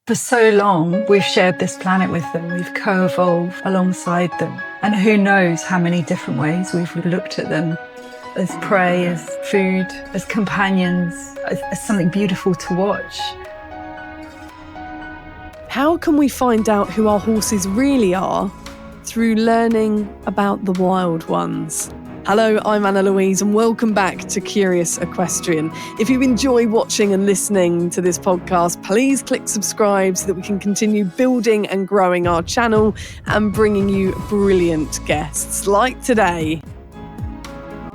For so long, we've shared this planet with them. We've co-evolved alongside them. And who knows how many different ways we've looked at them as prey, as food, as companions, as something beautiful to watch. How can we find out who our horses really are? Through learning about the wild ones. Hello, I'm Anna Louise and welcome back to Curious Equestrian. If you enjoy watching and listening to this podcast, please click subscribe so that we can continue building and growing our channel and bringing you brilliant guests like today.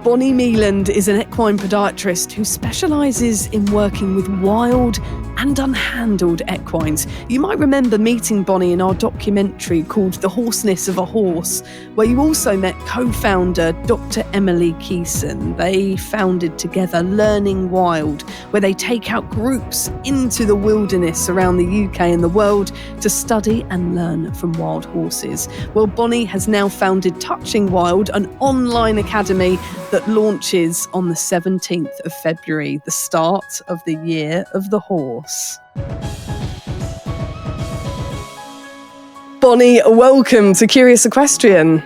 Bonny Mealand is an equine podiatrist who specialises in working with wild and unhandled equines. You might remember meeting Bonny in our documentary called The Horseness of a Horse, where you also met co-founder Dr. Emily Keeson. They founded together Learning Wild, where they take out groups into the wilderness around the UK and the world to study and learn from wild horses. Well, Bonny has now founded Touching Wild, an online academy that launches on the 17th of February, the start of the Year of the Horse. Bonny, welcome to Curious Equestrian.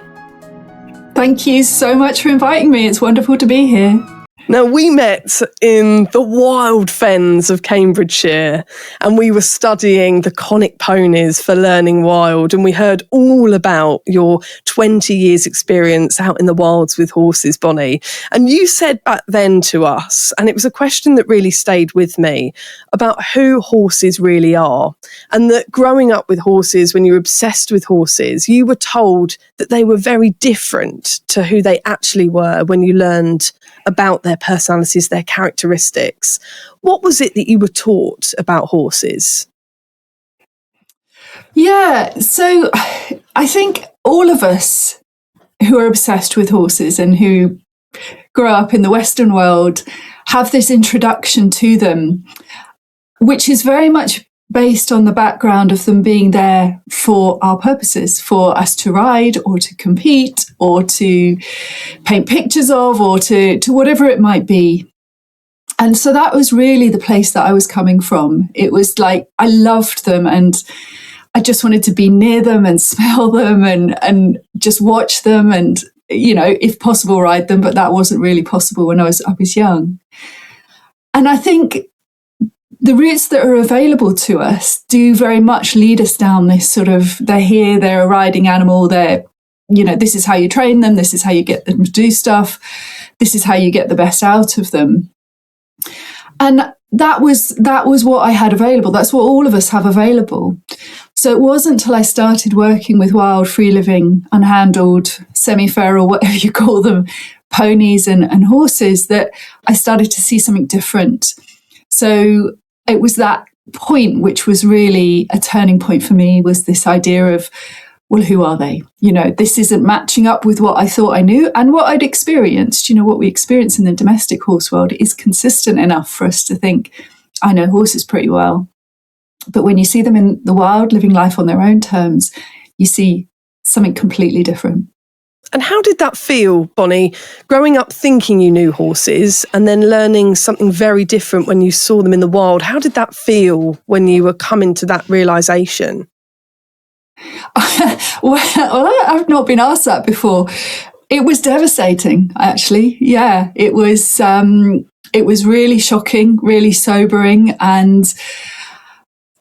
Thank you so much for inviting me. It's wonderful to be here. Now, we met in the wild fens of Cambridgeshire and we were studying the conic ponies for Learning Wild, and we heard all about your 20 years experience out in the wilds with horses, Bonny. And you said back then to us, and it was a question that really stayed with me, about who horses really are. And that growing up with horses, when you were obsessed with horses, you were told that they were very different to who they actually were when you learned about their personalities, their characteristics. What was it that you were taught about horses? Yeah, so I think all of us who are obsessed with horses and who grow up in the Western world have this introduction to them, which is very much based on the background of them being there for our purposes, for us to ride or to compete or to paint pictures of or to whatever it might be. And so that was really the place that I was coming from. It was like I loved them and I just wanted to be near them and smell them and just watch them and, you know, if possible, ride them. But that wasn't really possible when I was young. And I think the routes that are available to us do very much lead us down this sort of, they're here, they're a riding animal, they're, you know, this is how you train them, this is how you get them to do stuff, this is how you get the best out of them. And that was what I had available. That's what all of us have available. So it wasn't until I started working with wild, free-living, unhandled, semi-feral, whatever you call them, ponies and horses, that I started to see something different. So it was that point which was really a turning point for me, was this idea of, well, who are they? You know, this isn't matching up with what I thought I knew and what I'd experienced. You know, what we experience in the domestic horse world is consistent enough for us to think, I know horses pretty well. But when you see them in the wild, living life on their own terms, you see something completely different. And how did that feel, Bonny, growing up thinking you knew horses and then learning something very different when you saw them in the wild? How did that feel when you were coming to that realisation? Well, I've not been asked that before. It was devastating, actually. Yeah, it was really shocking, really sobering. And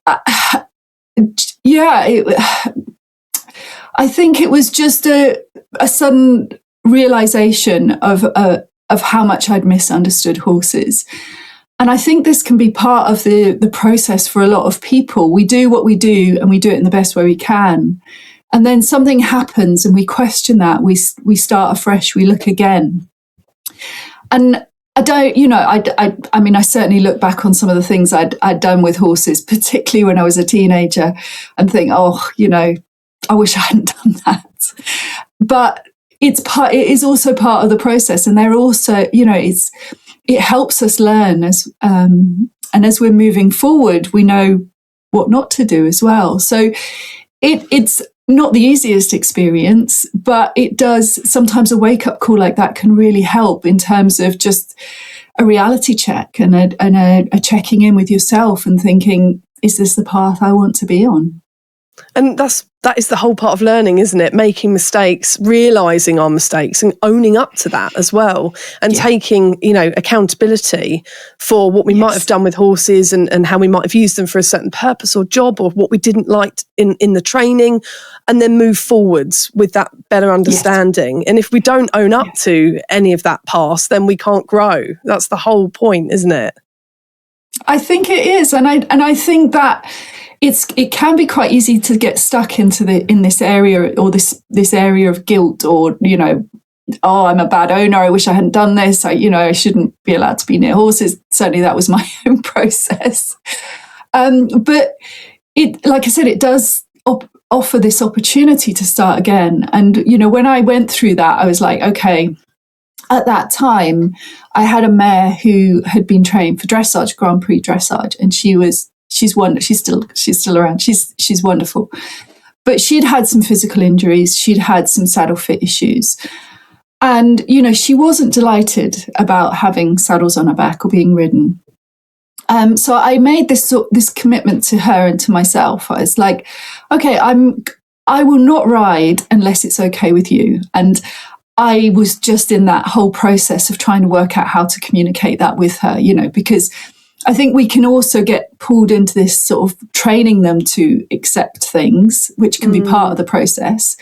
I think it was just a sudden realization of how much I'd misunderstood horses. And I think this can be part of the process for a lot of people. We do what we do and we do it in the best way we can. And then something happens and we question that. We start afresh, we look again. And I don't, you know, I mean, I certainly look back on some of the things I'd done with horses, particularly when I was a teenager, and think, oh, you know, I wish I hadn't done that. But it is also part of the process. And they're also, you know, it helps us learn and as we're moving forward, we know what not to do as well. So it's not the easiest experience, but it does sometimes a wake-up call like that can really help in terms of just a reality check and a checking in with yourself and thinking, is this the path I want to be on? And that is the whole part of learning, isn't it? Making mistakes, realising our mistakes and owning up to that as well, and taking, accountability for what we might have done with horses and how we might have used them for a certain purpose or job, or what we didn't like in the training, and then move forwards with that better understanding. And if we don't own up to any of that past, then we can't grow. That's the whole point, isn't it? I think it is. And I think that it can be quite easy to get stuck in this area, or this area of guilt, or oh, I'm a bad owner, I wish I hadn't done this, I shouldn't be allowed to be near horses. Certainly that was my own process, but it, like I said, it does offer this opportunity to start again. And when I went through that, I was like, okay, at that time I had a mare who had been trained for dressage, Grand Prix dressage, and she's wonderful. She's still around. She's wonderful. But she'd had some physical injuries. She'd had some saddle fit issues. And, she wasn't delighted about having saddles on her back or being ridden. So I made this commitment to her and to myself. I was like, okay, I will not ride unless it's okay with you. And I was just in that whole process of trying to work out how to communicate that with her, because I think we can also get pulled into this sort of training them to accept things, which can be part of the process.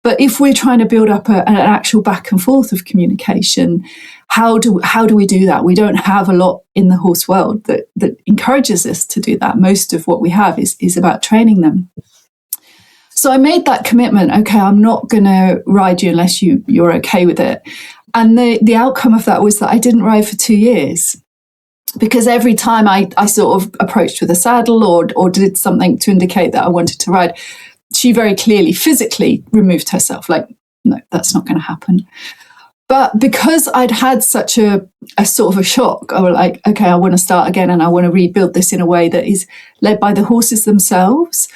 But if we're trying to build up an actual back and forth of communication, how do we do that? We don't have a lot in the horse world that encourages us to do that. Most of what we have is about training them. So I made that commitment. Okay, I'm not going to ride you unless you're okay with it. And the outcome of that was that I didn't ride for 2 years. Because every time I sort of approached with a saddle or did something to indicate that I wanted to ride, she very clearly physically removed herself. Like, no, that's not going to happen. But because I'd had such a sort of a shock, I was like, okay, I want to start again, and I want to rebuild this in a way that is led by the horses themselves.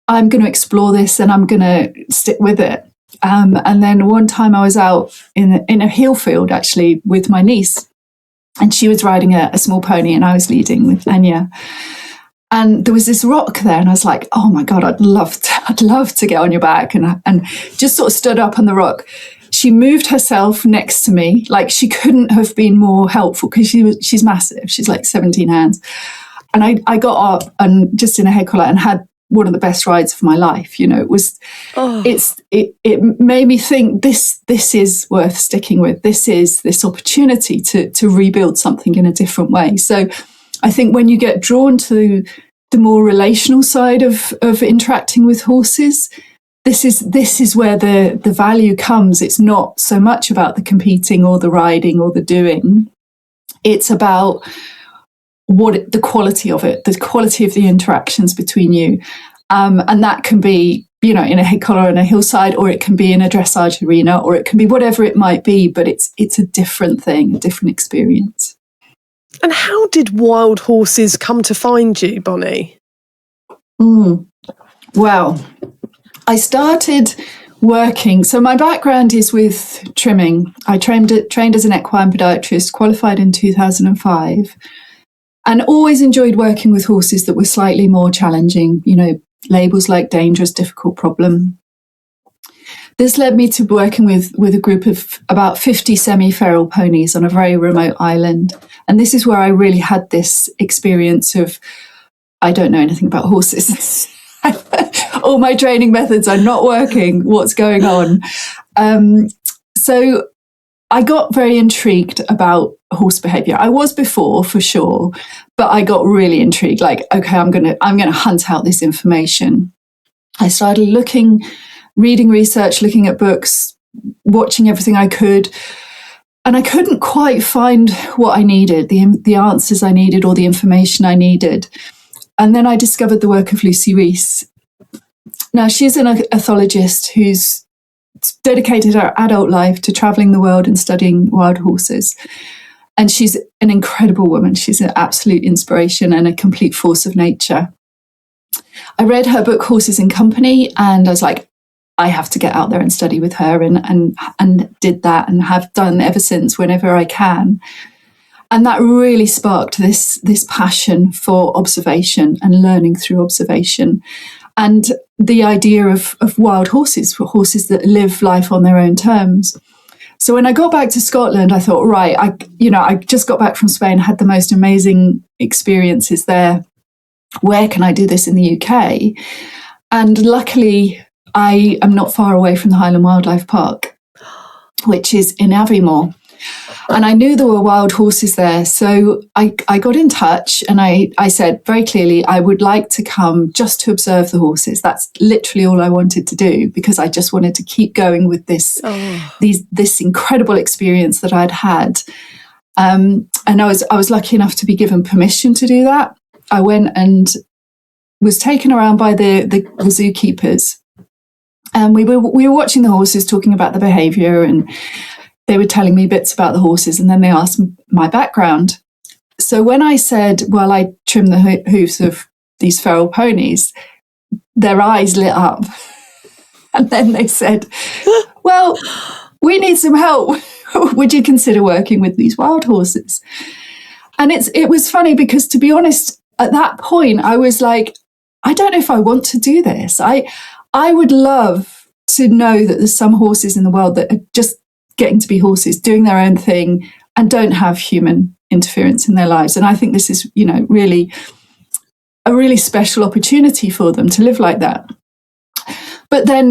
I'm going to explore this and I'm going to stick with it. And then one time I was out in a hill field, actually, with my niece. And she was riding a small pony and I was leading with Anya. And there was this rock there and I was like, oh my God, I'd love to get on your back, and just sort of stood up on the rock. She moved herself next to me. Like, she couldn't have been more helpful because she's massive. She's like 17 hands. And I got up and just in a head collar and had one of the best rides of my life. It was, it made me think this is worth sticking with. This is this opportunity to rebuild something in a different way. So I think when you get drawn to the more relational side of interacting with horses, this is where the value comes. It's not so much about the competing or the riding or the doing. It's about the quality of it, the quality of the interactions between you. And that can be, in a head collar and a hillside, or it can be in a dressage arena, or it can be whatever it might be, but it's a different thing, a different experience. And how did wild horses come to find you, Bonny? Well, I started working. So my background is with trimming. I trained as an equine podiatrist, qualified in 2005. And always enjoyed working with horses that were slightly more challenging, labels like dangerous, difficult, problem. This led me to working with a group of about 50 semi-feral ponies on a very remote island. And this is where I really had this experience of, I don't know anything about horses. All my training methods are not working. What's going on? So I got very intrigued about horse behavior. I was before, for sure, but I got really intrigued. Like, okay, I'm gonna hunt out this information. I started reading research, looking at books, watching everything I could, and I couldn't quite find what I needed, the answers I needed, or the information I needed. And then I discovered the work of Lucy Rees. Now, she's an ethologist who's dedicated her adult life to traveling the world and studying wild horses. And she's an incredible woman. She's an absolute inspiration and a complete force of nature. I read her book, Horses in Company, and I was like, I have to get out there and study with her, and did that, and have done ever since whenever I can. And that really sparked this passion for observation and learning through observation. And the idea of wild horses, for horses that live life on their own terms. So when I got back to Scotland, I thought, right, I just got back from Spain, had the most amazing experiences there. Where can I do this in the UK? And luckily, I am not far away from the Highland Wildlife Park, which is in Aviemore. And I knew there were wild horses there. So I got in touch and I said very clearly, I would like to come just to observe the horses. That's literally all I wanted to do, because I just wanted to keep going with this incredible experience that I'd had. And I was lucky enough to be given permission to do that. I went and was taken around by the zookeepers. And we were watching the horses, talking about the behaviour, and they were telling me bits about the horses, and then they asked my background. So when I said, well, I trim the hooves of these feral ponies, their eyes lit up. And then they said, well, we need some help. Would you consider working with these wild horses? And it was funny because, to be honest, at that point, I was like, I don't know if I want to do this. I would love to know that there's some horses in the world that are just getting to be horses, doing their own thing, and don't have human interference in their lives. And I think this is, really a really special opportunity for them to live like that. But then,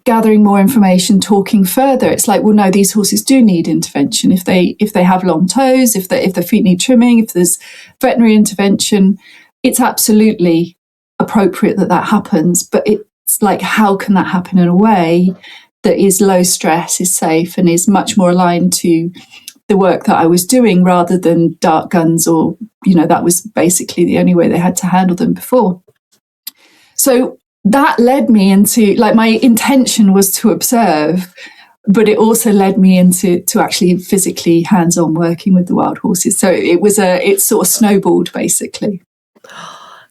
gathering more information, talking further, it's like, well, no, these horses do need intervention. If they have long toes, if their feet need trimming, if there's veterinary intervention, it's absolutely appropriate that happens. But it's like, how can that happen in a way that is low stress, is safe, and is much more aligned to the work that I was doing, rather than dart guns, or, that was basically the only way they had to handle them before. So that led me into, like, my intention was to observe, but it also led me into actually physically hands-on working with the wild horses. So it sort of snowballed, basically.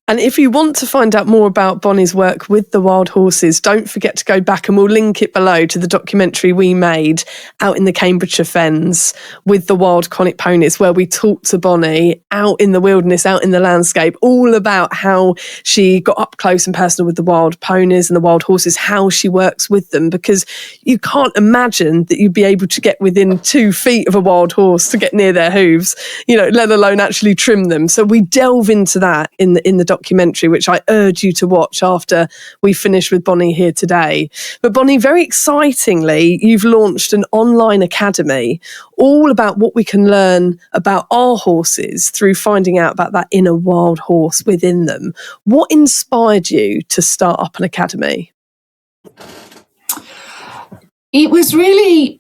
And if you want to find out more about Bonny's work with the wild horses, don't forget to go back, and we'll link it below, to the documentary we made out in the Cambridgeshire Fens with the wild conic ponies, where we talked to Bonny out in the wilderness, out in the landscape, all about how she got up close and personal with the wild ponies and the wild horses, how she works with them, because you can't imagine that you'd be able to get within 2 feet of a wild horse to get near their hooves, let alone actually trim them. So we delve into that in the documentary, which I urge you to watch after we finish with Bonny here today. But Bonny, very excitingly, you've launched an online academy all about what we can learn about our horses through finding out about that inner wild horse within them. What inspired you to start up an academy? It was really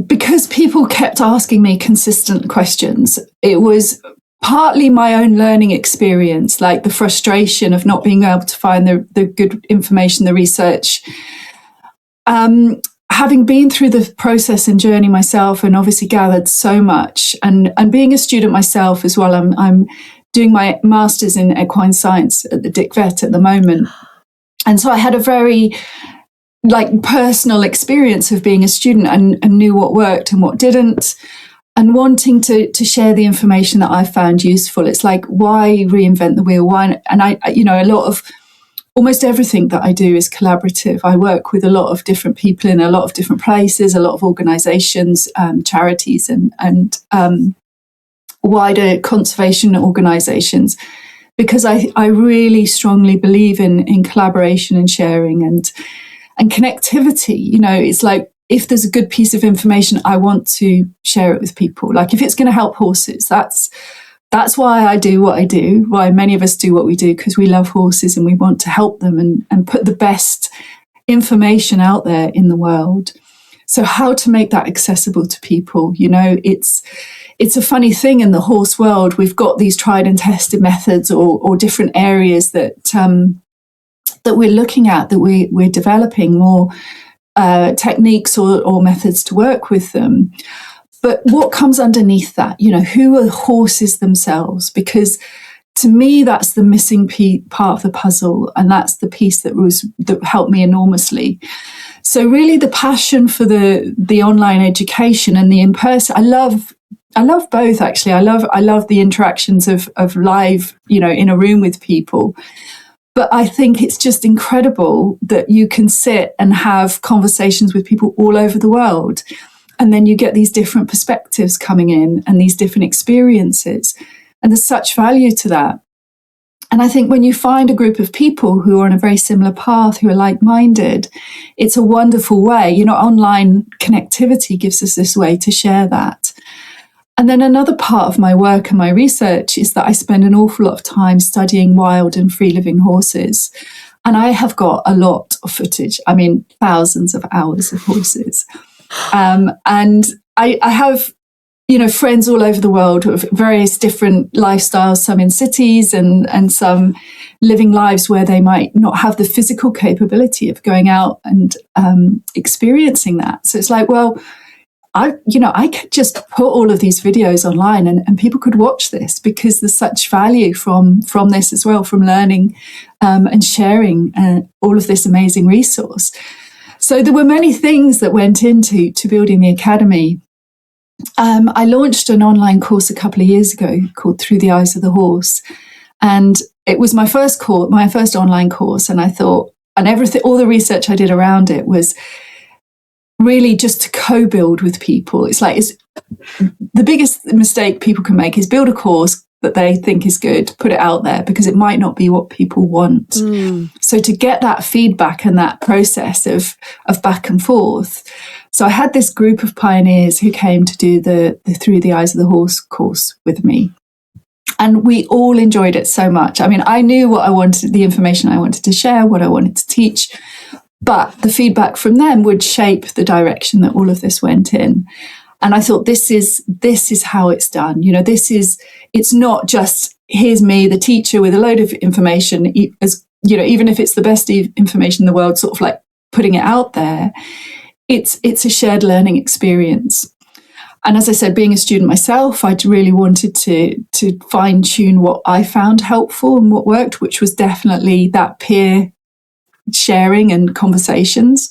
because people kept asking me consistent questions. It was partly my own learning experience, like the frustration of not being able to find the good information, the research. Having been through the process and journey myself, and obviously gathered so much, and being a student myself as well, I'm doing my master's in equine science at the Dick Vet at the moment. And so I had a very personal experience of being a student, and knew what worked and what didn't. And wanting to share the information that I found useful. It's like, why reinvent the wheel? Why? And a lot of, almost everything that I do is collaborative. I work with a lot of different people in a lot of different places, a lot of organisations, charities, and wider conservation organisations, because I really strongly believe in collaboration and sharing and connectivity. It's like, if there's a good piece of information, I want to share it with people. Like, if it's going to help horses, that's why I do what I do, why many of us do what we do, because we love horses and we want to help them and put the best information out there in the world. So how to make that accessible to people? It's a funny thing in the horse world. We've got these tried and tested methods or different areas that we're looking at, that we're developing more techniques or methods to work with them. But what comes underneath that? Who are horses themselves? Because to me, that's the missing part of the puzzle, and that's the piece that helped me enormously. So really, the passion for the online education and the in-person. I love I love both, actually. I love the interactions of live, in a room with people. But I think it's just incredible that you can sit and have conversations with people all over the world. And then you get these different perspectives coming in and these different experiences. And there's such value to that. And I think when you find a group of people who are on a very similar path, who are like-minded, it's a wonderful way. Online connectivity gives us this way to share that. And then another part of my work and my research is that I spend an awful lot of time studying wild and free-living horses. And I have got a lot of footage. I mean, thousands of hours of horses. And I have friends all over the world with various different lifestyles, some in cities and some living lives where they might not have the physical capability of going out and experiencing that. So it's like, well, I could just put all of these videos online and people could watch this, because there's such value from this as well, from learning and sharing all of this amazing resource. So there were many things that went into building the academy. I launched an online course a couple of years ago called Through the Eyes of the Horse. And it was my first online course. And I thought, and all the research I did around it was really just to co-build with people. It's the biggest mistake people can make is build a course that they think is good, put it out there, because it might not be what people want. So to get that feedback and that process of back and forth. So I had this group of pioneers who came to do the Through the Eyes of the Horse course with me. And we all enjoyed it so much. I mean, I knew what I wanted, the information I wanted to share, what I wanted to teach, but the feedback from them would shape the direction that all of this went in. And I thought, this is how it's done. It's not just, here's me, the teacher, with a load of information, even if it's the best information in the world, sort of like putting it out there. It's a shared learning experience. And as I said, being a student myself, I really wanted to fine tune what I found helpful and what worked, which was definitely that peer sharing and conversations.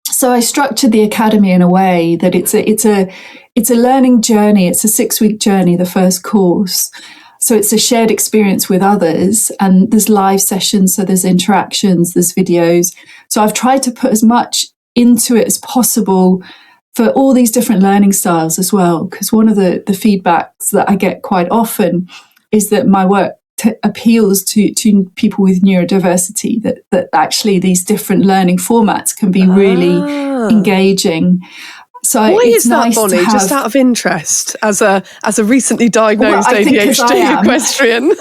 So I structured the academy in a way that it's a learning journey. It's a 6-week journey, the first course. So it's a shared experience with others, and there's live sessions, so there's interactions, there's videos. So I've tried to put as much into it as possible for all these different learning styles as well, because one of the feedbacks that I get quite often is that my work appeals to people with neurodiversity, that actually these different learning formats can be really engaging. So why it's is that, nice Bonny? Just out of interest, as a recently diagnosed ADHD equestrian.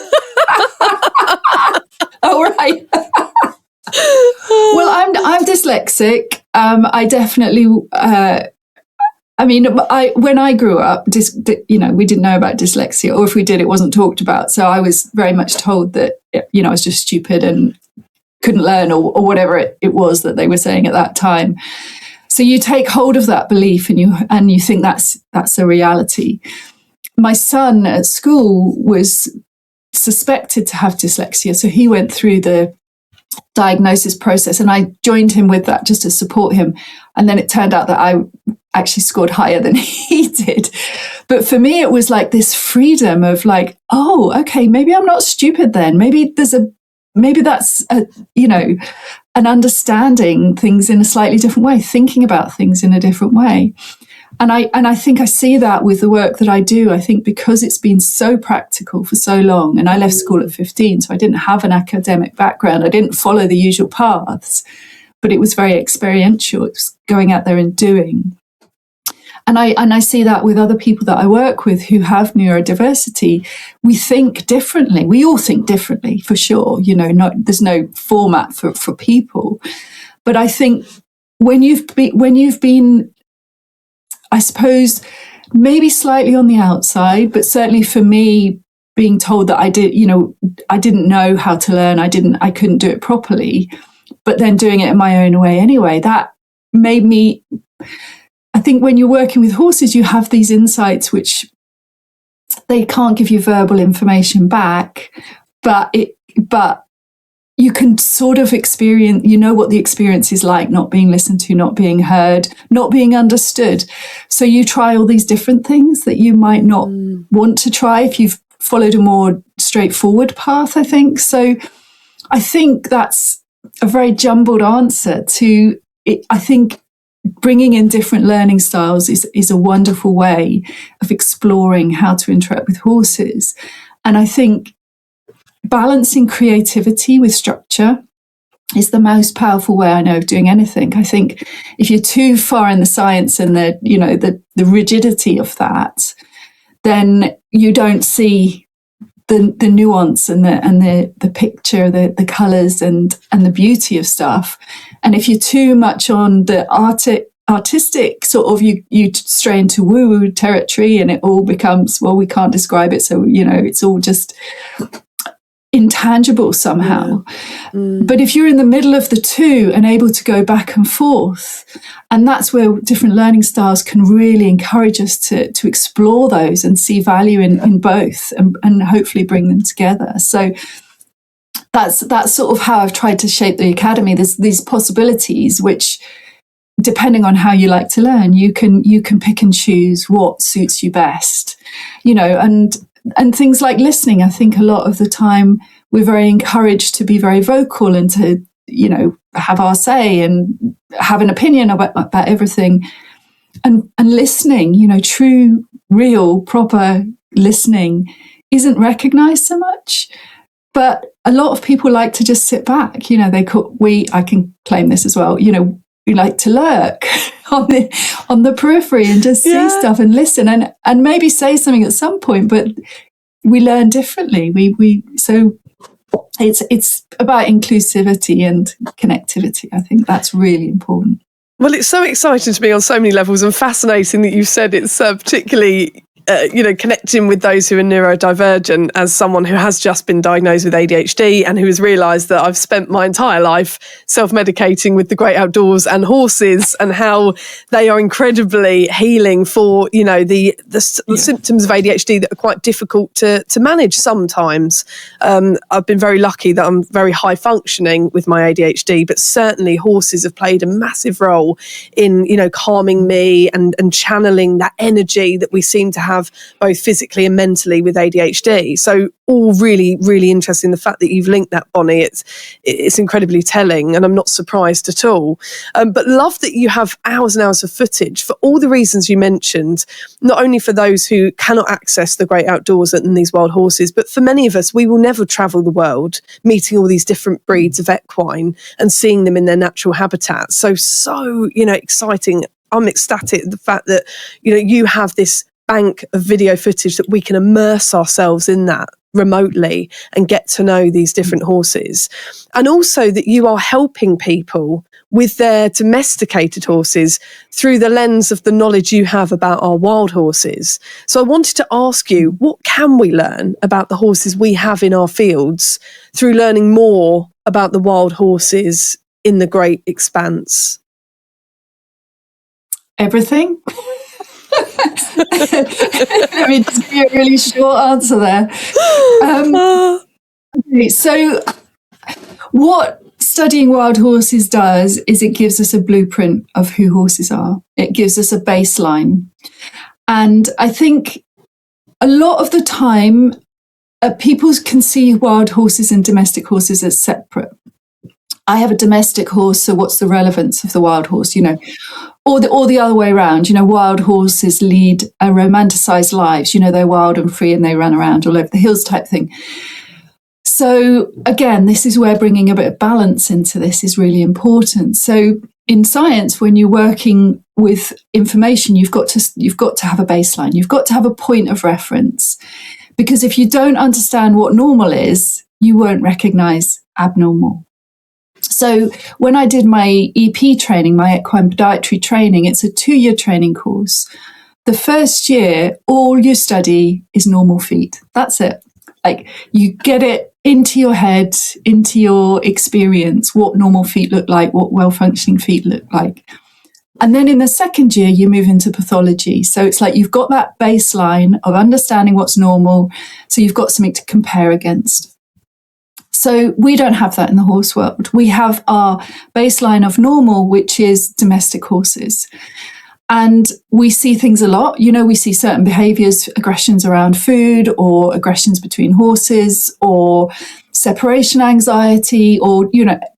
Oh, right. Well, I'm dyslexic. I definitely. When I grew up, we didn't know about dyslexia, or if we did, it wasn't talked about. So I was very much told that, I was just stupid and couldn't learn, or whatever it was that they were saying at that time. So you take hold of that belief and you think that's a reality. My son at school was suspected to have dyslexia, so he went through the diagnosis process, and I joined him with that just to support him. And then it turned out that I actually scored higher than he did. But for me, it was like this freedom of like, oh, okay, maybe I'm not stupid then. Maybe that's an understanding things in a slightly different way, thinking about things in a different way. And I think I see that with the work that I do. I think because it's been so practical for so long, and I left school at 15, so I didn't have an academic background. I didn't follow the usual paths, but it was very experiential. It was going out there and doing. And I see that with other people that I work with who have neurodiversity. We think differently. We all think differently, for sure. There's no format for people. But I think when you've been, I suppose, maybe slightly on the outside, but certainly for me, being told that I didn't know how to learn, I couldn't do it properly, but then doing it in my own way anyway, that made me. I think when you're working with horses, you have these insights which they can't give you verbal information back, but you can sort of experience, what the experience is like, not being listened to, not being heard, not being understood. So you try all these different things that you might not want to try if you've followed a more straightforward path, I think. So I think that's a very jumbled answer to it. I think bringing in different learning styles is a wonderful way of exploring how to interact with horses. And I think balancing creativity with structure is the most powerful way I know of doing anything. I think if you're too far in the science and the rigidity of that, then you don't see the nuance and the picture, the colours and the beauty of stuff. And if you're too much on the artistic sort of, you stray into woo-woo territory, and it all becomes, well, we can't describe it, so it's all just intangible somehow. But if you're in the middle of the two and able to go back and forth, and that's where different learning styles can really encourage us to explore those and see value in both, and hopefully bring them together. So that's sort of how I've tried to shape the academy. There's these possibilities which, depending on how you like to learn, you can pick and choose what suits you best, and things like listening. I think a lot of the time we're very encouraged to be very vocal and to, have our say and have an opinion about everything. And listening, true, real, proper listening isn't recognized so much. But a lot of people like to just sit back. I can claim this as well. We like to lurk on the periphery and just see stuff and listen and maybe say something at some point, but we learn differently. So it's about inclusivity and connectivity. I think that's really important. Well, it's so exciting to me on so many levels, and fascinating that you've said it's particularly connecting with those who are neurodivergent, as someone who has just been diagnosed with ADHD and who has realised that I've spent my entire life self-medicating with the great outdoors and horses, and how they are incredibly healing for, the symptoms of ADHD that are quite difficult to manage sometimes. I've been very lucky that I'm very high functioning with my ADHD, but certainly horses have played a massive role in, calming me and channeling that energy that we seem to have both physically and mentally with ADHD. So all really, really interesting. The fact that you've linked that, Bonny, it's incredibly telling, and I'm not surprised at all. But love that you have hours and hours of footage for all the reasons you mentioned, not only for those who cannot access the great outdoors and these wild horses, but for many of us, we will never travel the world meeting all these different breeds of equine and seeing them in their natural habitat. So exciting. I'm ecstatic at the fact that, you have this bank of video footage that we can immerse ourselves in that remotely and get to know these different horses. And also that you are helping people with their domesticated horses through the lens of the knowledge you have about our wild horses. So I wanted to ask you, what can we learn about the horses we have in our fields through learning more about the wild horses in the great expanse? Everything. I mean, to give you a really short answer there. So what studying wild horses does is it gives us a blueprint of who horses are. It gives us a baseline. And I think a lot of the time, people can see wild horses and domestic horses as separate. I have a domestic horse, so what's the relevance of the wild horse, or the other way around? Wild horses lead a romanticized lives, they're wild and free and they run around all over the hills type thing. So again, this is where bringing a bit of balance into this is really important. So in science, when you're working with information, you've got to have a baseline. You've got to have a point of reference, because if you don't understand what normal is, you won't recognize abnormal. So when I did my EP training, my equine podiatry training, it's a 2-year training course. The first year, all you study is normal feet. That's it. Like, you get it into your head, into your experience, what normal feet look like, what well-functioning feet look like. And then in the second year, you move into pathology. So it's like you've got that baseline of understanding what's normal. So you've got something to compare against. So we don't have that in the horse world. We have our baseline of normal, which is domestic horses. And we see things a lot. We see certain behaviors, aggressions around food, or aggressions between horses, or separation anxiety, or,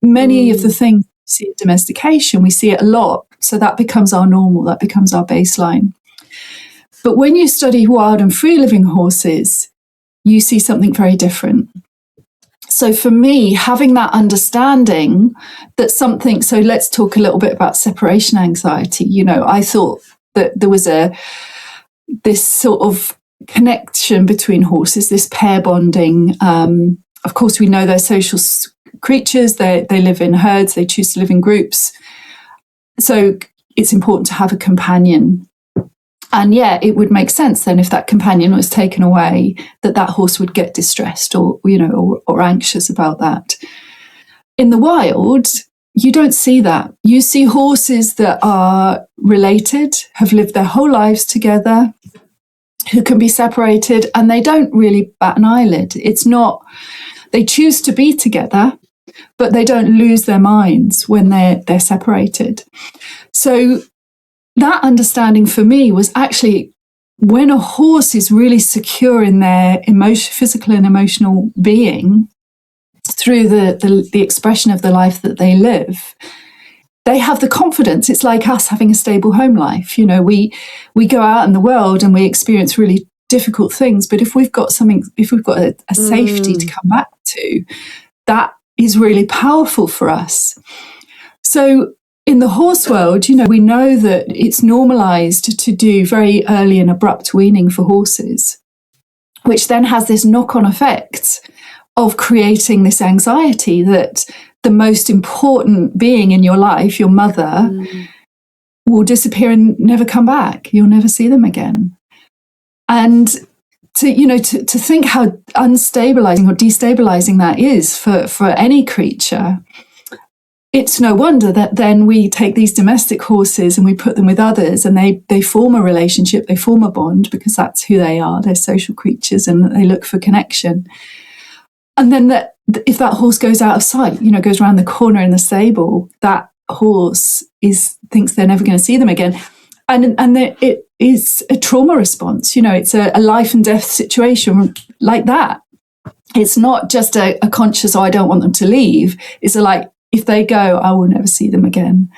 many of the things we see in domestication, we see it a lot. So that becomes our normal, that becomes our baseline. But when you study wild and free living horses, you see something very different. So for me, having that understanding that something, so let's talk a little bit about separation anxiety. I thought that there was this sort of connection between horses, this pair bonding. Of course, we know they're social creatures. They live in herds. They choose to live in groups. So it's important to have a companion. And yeah, it would make sense then if that companion was taken away, that horse would get distressed or anxious about that. In the wild, you don't see that. You see horses that are related, have lived their whole lives together, who can be separated, and they don't really bat an eyelid. It's not, they choose to be together, but they don't lose their minds when they're separated. So that understanding for me was actually when a horse is really secure in their physical and emotional being through the expression of the life that they live, they have the confidence. It's like us having a stable home life. We go out in the world and we experience really difficult things, but if we've got a safety to come back to, that is really powerful for us. So in the horse world, we know that it's normalized to do very early and abrupt weaning for horses, which then has this knock-on effect of creating this anxiety that the most important being in your life, your mother, will disappear and never come back. You'll never see them again. And to think how unstabilizing or destabilizing that is for any creature, it's no wonder that then we take these domestic horses and we put them with others, and they form a relationship, they form a bond, because that's who they are. They're social creatures and they look for connection. And then if that horse goes out of sight, goes around the corner in the stable, that horse thinks they're never going to see them again. And it is a trauma response. It's a life and death situation like that. It's not just a conscious, I don't want them to leave. It's if they go, I will never see them again.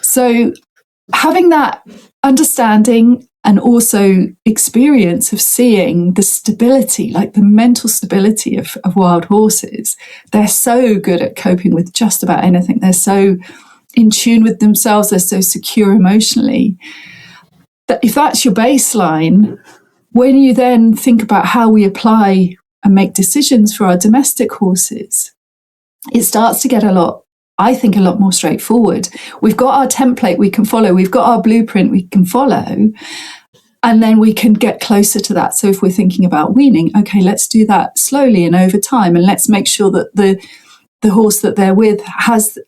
So having that understanding and also experience of seeing the stability, like the mental stability of wild horses, they're so good at coping with just about anything. They're so in tune with themselves. They're so secure emotionally. That if that's your baseline, when you then think about how we apply and make decisions for our domestic horses, it starts to get a lot more straightforward. We've got our template we can follow. We've got our blueprint we can follow. And then we can get closer to that. So if we're thinking about weaning, okay, let's do that slowly and over time. And let's make sure that the horse that they're with has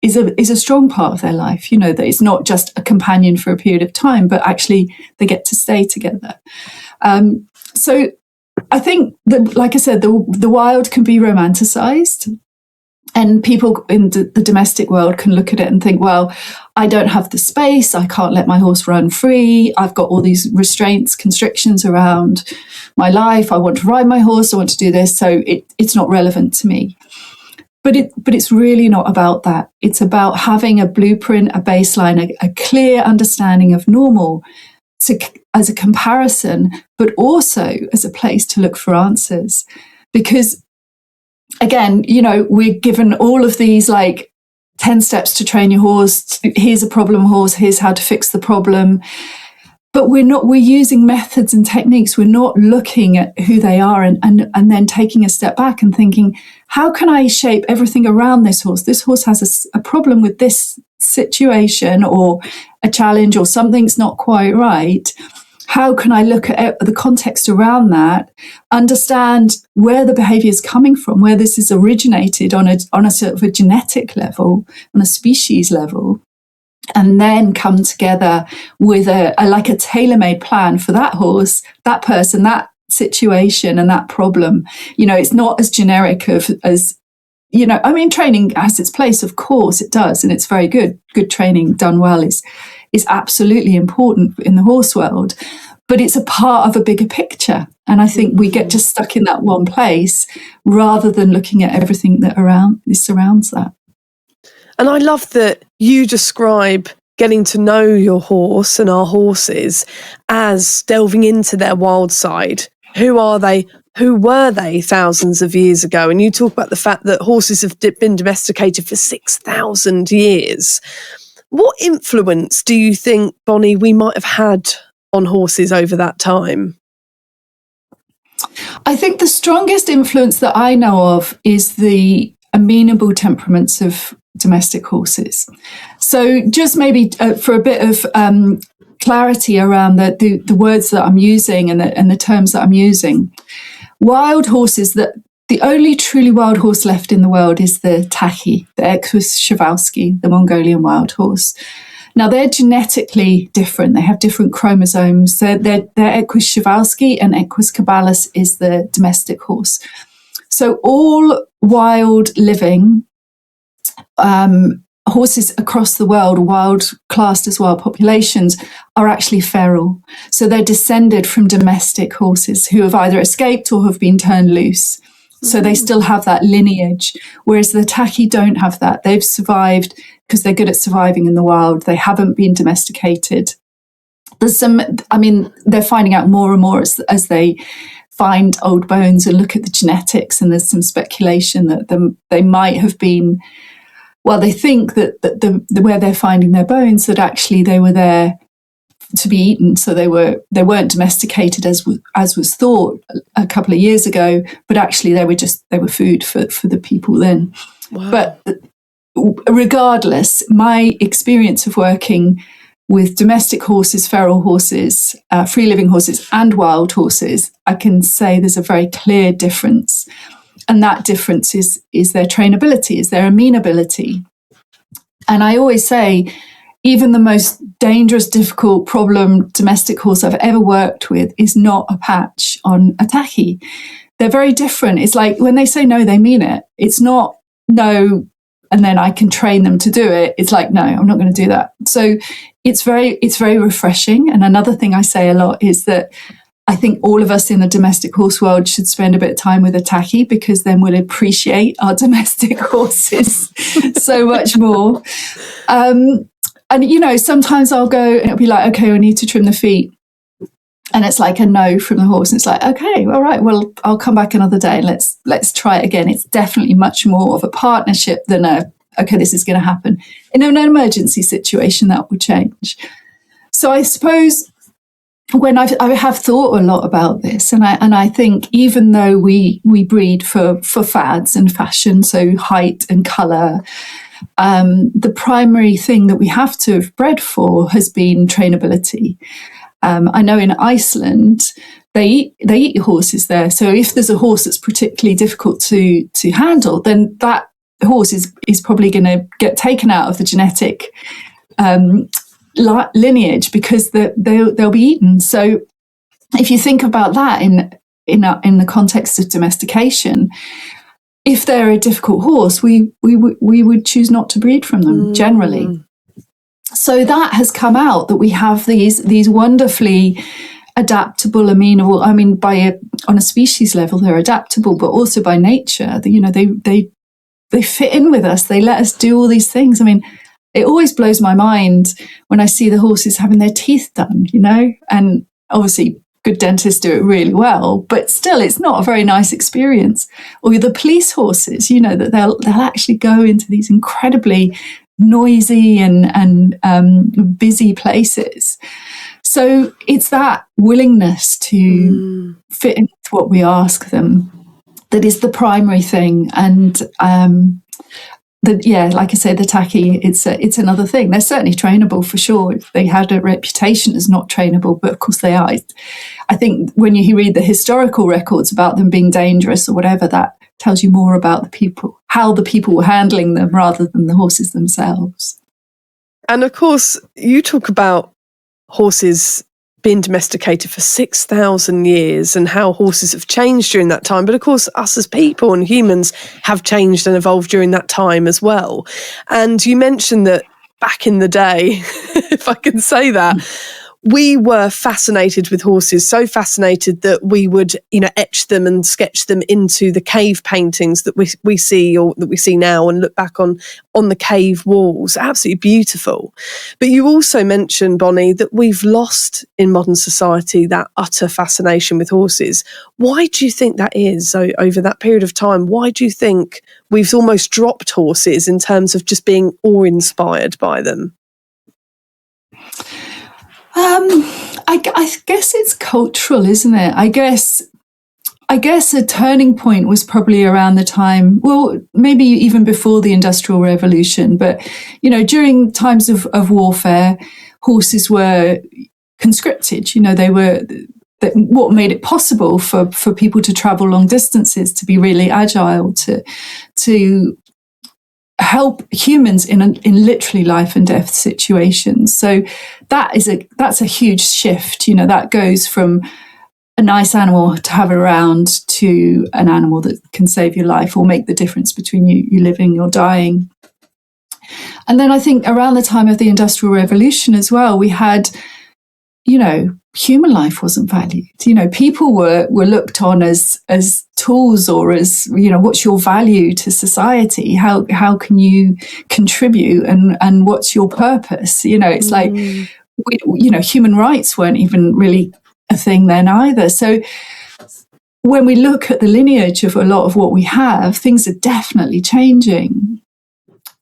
is a strong part of their life. That it's not just a companion for a period of time, but actually they get to stay together. So I think that, like I said, the wild can be romanticized, and people in the domestic world can look at it and think, well, I don't have the space. I can't let my horse run free. I've got all these restraints, constrictions around my life. I want to ride my horse. I want to do this. So it's not relevant to me. But it's really not about that. It's about having a blueprint, a baseline, a clear understanding of normal as a comparison, but also as a place to look for answers. Because again, we're given all of these 10 steps to train your horse. Here's a problem horse. Here's how to fix the problem. But we're using methods and techniques. We're not looking at who they are and then taking a step back and thinking, how can I shape everything around this horse? This horse has a problem with this situation or a challenge or something's not quite right. How can I look at the context around that, understand where the behavior is coming from, where this is originated on a sort of a genetic level, on a species level, and then come together with a tailor-made plan for that horse, that person, that situation and that problem. It's not as generic as training has its place, of course it does, and it's very good. Good training done well is absolutely important in the horse world, but it's a part of a bigger picture. And I think we get just stuck in that one place rather than looking at everything that surrounds that. And I love that you describe getting to know your horse and our horses as delving into their wild side. Who are they? Who were they thousands of years ago? And you talk about the fact that horses have been domesticated for 6,000 years. What influence do you think, Bonny, we might have had on horses over that time? I think the strongest influence that I know of is the amenable temperaments of domestic horses. So just maybe for a bit of clarity around the words that I'm using and the terms that I'm using. Wild horses, the only truly wild horse left in the world is the Takhi, the Equus Przewalski, the Mongolian wild horse. Now, they're genetically different. They have different chromosomes. So they're Equus Przewalski, and Equus Caballus is the domestic horse. So all wild living horses across the world, wild classed as wild populations, are actually feral. So they're descended from domestic horses who have either escaped or have been turned loose. So they still have that lineage, whereas the Takhi don't have that. They've survived because they're good at surviving in the wild. They haven't been domesticated. They're finding out more and more as they find old bones and look at the genetics, and there's some speculation that they might have been, well, they think that the where they're finding their bones, that actually they were there to be eaten, so they weren't domesticated as was thought a couple of years ago, but actually they were food for the people then. Wow. But regardless, my experience of working with domestic horses, feral horses, free living horses, and wild horses, I can say there's a very clear difference, and that difference is their trainability, is their amenability. And I always say, even the most dangerous, difficult problem domestic horse I've ever worked with is not a patch on a Takhi. They're very different. It's like when they say no, they mean it. It's not no, and then I can train them to do it. It's like, no, I'm not going to do that. So it's very refreshing. And another thing I say a lot is that I think all of us in the domestic horse world should spend a bit of time with a Takhi, because then we'll appreciate our domestic horses so much more. And, sometimes I'll go and it'll be like, okay, I need to trim the feet. And it's like a no from the horse. And it's like, okay, all right, well, I'll come back another day and let's try it again. It's definitely much more of a partnership than okay, this is going to happen. In an emergency situation, that would change. So I suppose when I have thought a lot about this, and I think even though we breed for fads and fashion, so height and colour, the primary thing that we have to have bred for has been trainability. I know in Iceland they eat horses there. So if there's a horse that's particularly difficult to handle, then that horse is probably going to get taken out of the genetic lineage, because they'll be eaten. So if you think about that in the context of domestication, if they're a difficult horse, we would choose not to breed from them generally. So that has come out, that we have these wonderfully adaptable, amenable. I mean, on a species level, they're adaptable, but also by nature, they fit in with us. They let us do all these things. I mean, it always blows my mind when I see the horses having their teeth done, and obviously good dentists do it really well, but still it's not a very nice experience. Or the police horses, that they'll actually go into these incredibly noisy and busy places. So it's that willingness to fit into what we ask them that is the primary thing. And like I say, the Takhi, it's another thing. They're certainly trainable for sure. They had a reputation as not trainable, but of course they are. I think when you read the historical records about them being dangerous or whatever, that tells you more about the people, how the people were handling them rather than the horses themselves. And of course, you talk about horses been domesticated for 6,000 years and how horses have changed during that time. But of course, us as people and humans have changed and evolved during that time as well. And you mentioned that back in the day, if I can say that, we were fascinated with horses, so fascinated that we would, etch them and sketch them into the cave paintings that we see, or that we see now, and look back on the cave walls. Absolutely beautiful. But you also mentioned, Bonny, that we've lost in modern society that utter fascination with horses. Why do you think that is? So over that period of time, why do you think we've almost dropped horses in terms of just being awe-inspired by them? I guess it's cultural, isn't it? I guess a turning point was probably around the time, well, maybe even before the Industrial Revolution, but, during times of warfare, horses were conscripted. They were what made it possible for people to travel long distances, to be really agile, to help humans in literally life and death situations. So that's a huge shift. That goes from a nice animal to have around to an animal that can save your life or make the difference between you living or dying. And then I think around the time of the Industrial Revolution as well, we had, human life wasn't valued. People were looked on as tools, or as, what's your value to society? How can you contribute, and what's your purpose? It's like, human rights weren't even really a thing then either. So when we look at the lineage of a lot of what we have, things are definitely changing.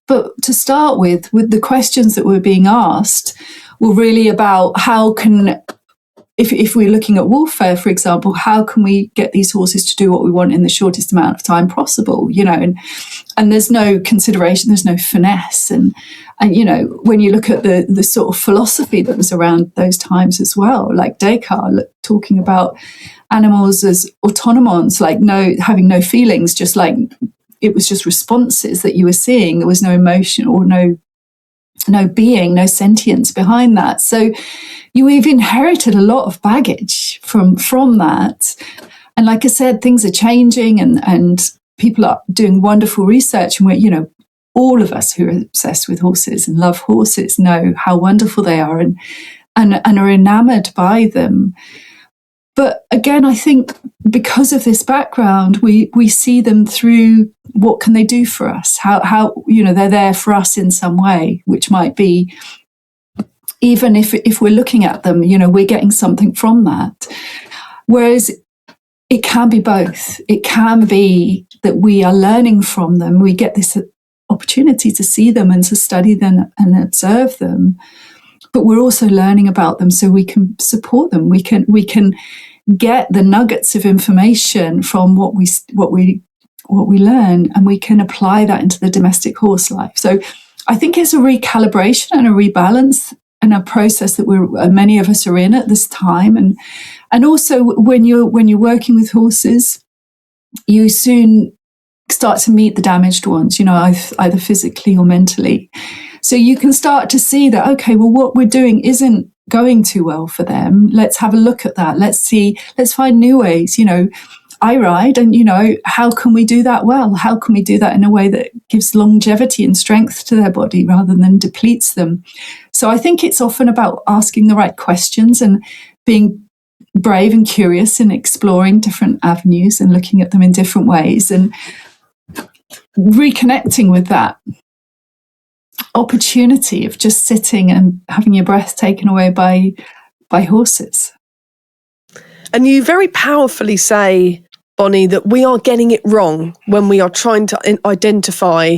But to start with the questions that were being asked were really about how can, if we're looking at warfare, for example, how can we get these horses to do what we want in the shortest amount of time possible? And there's no consideration, there's no finesse. And when you look at the sort of philosophy that was around those times as well, like Descartes talking about animals as autonomons, like having no feelings, just like it was just responses that you were seeing. There was no emotion or no being, no sentience behind that. So we've inherited a lot of baggage from that. And like I said, things are changing, and people are doing wonderful research, and we're, all of us who are obsessed with horses and love horses know how wonderful they are and are enamored by them. But again, I think because of this background, we see them through what can they do for us? How they're there for us in some way, which might be, even if we're looking at them, we're getting something from that. Whereas it can be both. It can be that we are learning from them. We get this opportunity to see them and to study them and observe them. But we're also learning about them so we can support them. We can get the nuggets of information from what we learn, and we can apply that into the domestic horse life. So I think it's a recalibration and a rebalance, and a process that many of us are in at this time. And also when you're working with horses, you soon start to meet the damaged ones, either physically or mentally. So you can start to see that, okay, well, what we're doing isn't going too well for them. Let's have a look at that. Let's find new ways. I ride, and, how can we do that well? How can we do that in a way that gives longevity and strength to their body rather than depletes them? So I think it's often about asking the right questions and being brave and curious and exploring different avenues and looking at them in different ways and reconnecting with that opportunity of just sitting and having your breath taken away by horses. And you very powerfully say, Bonny, that we are getting it wrong when we are trying to identify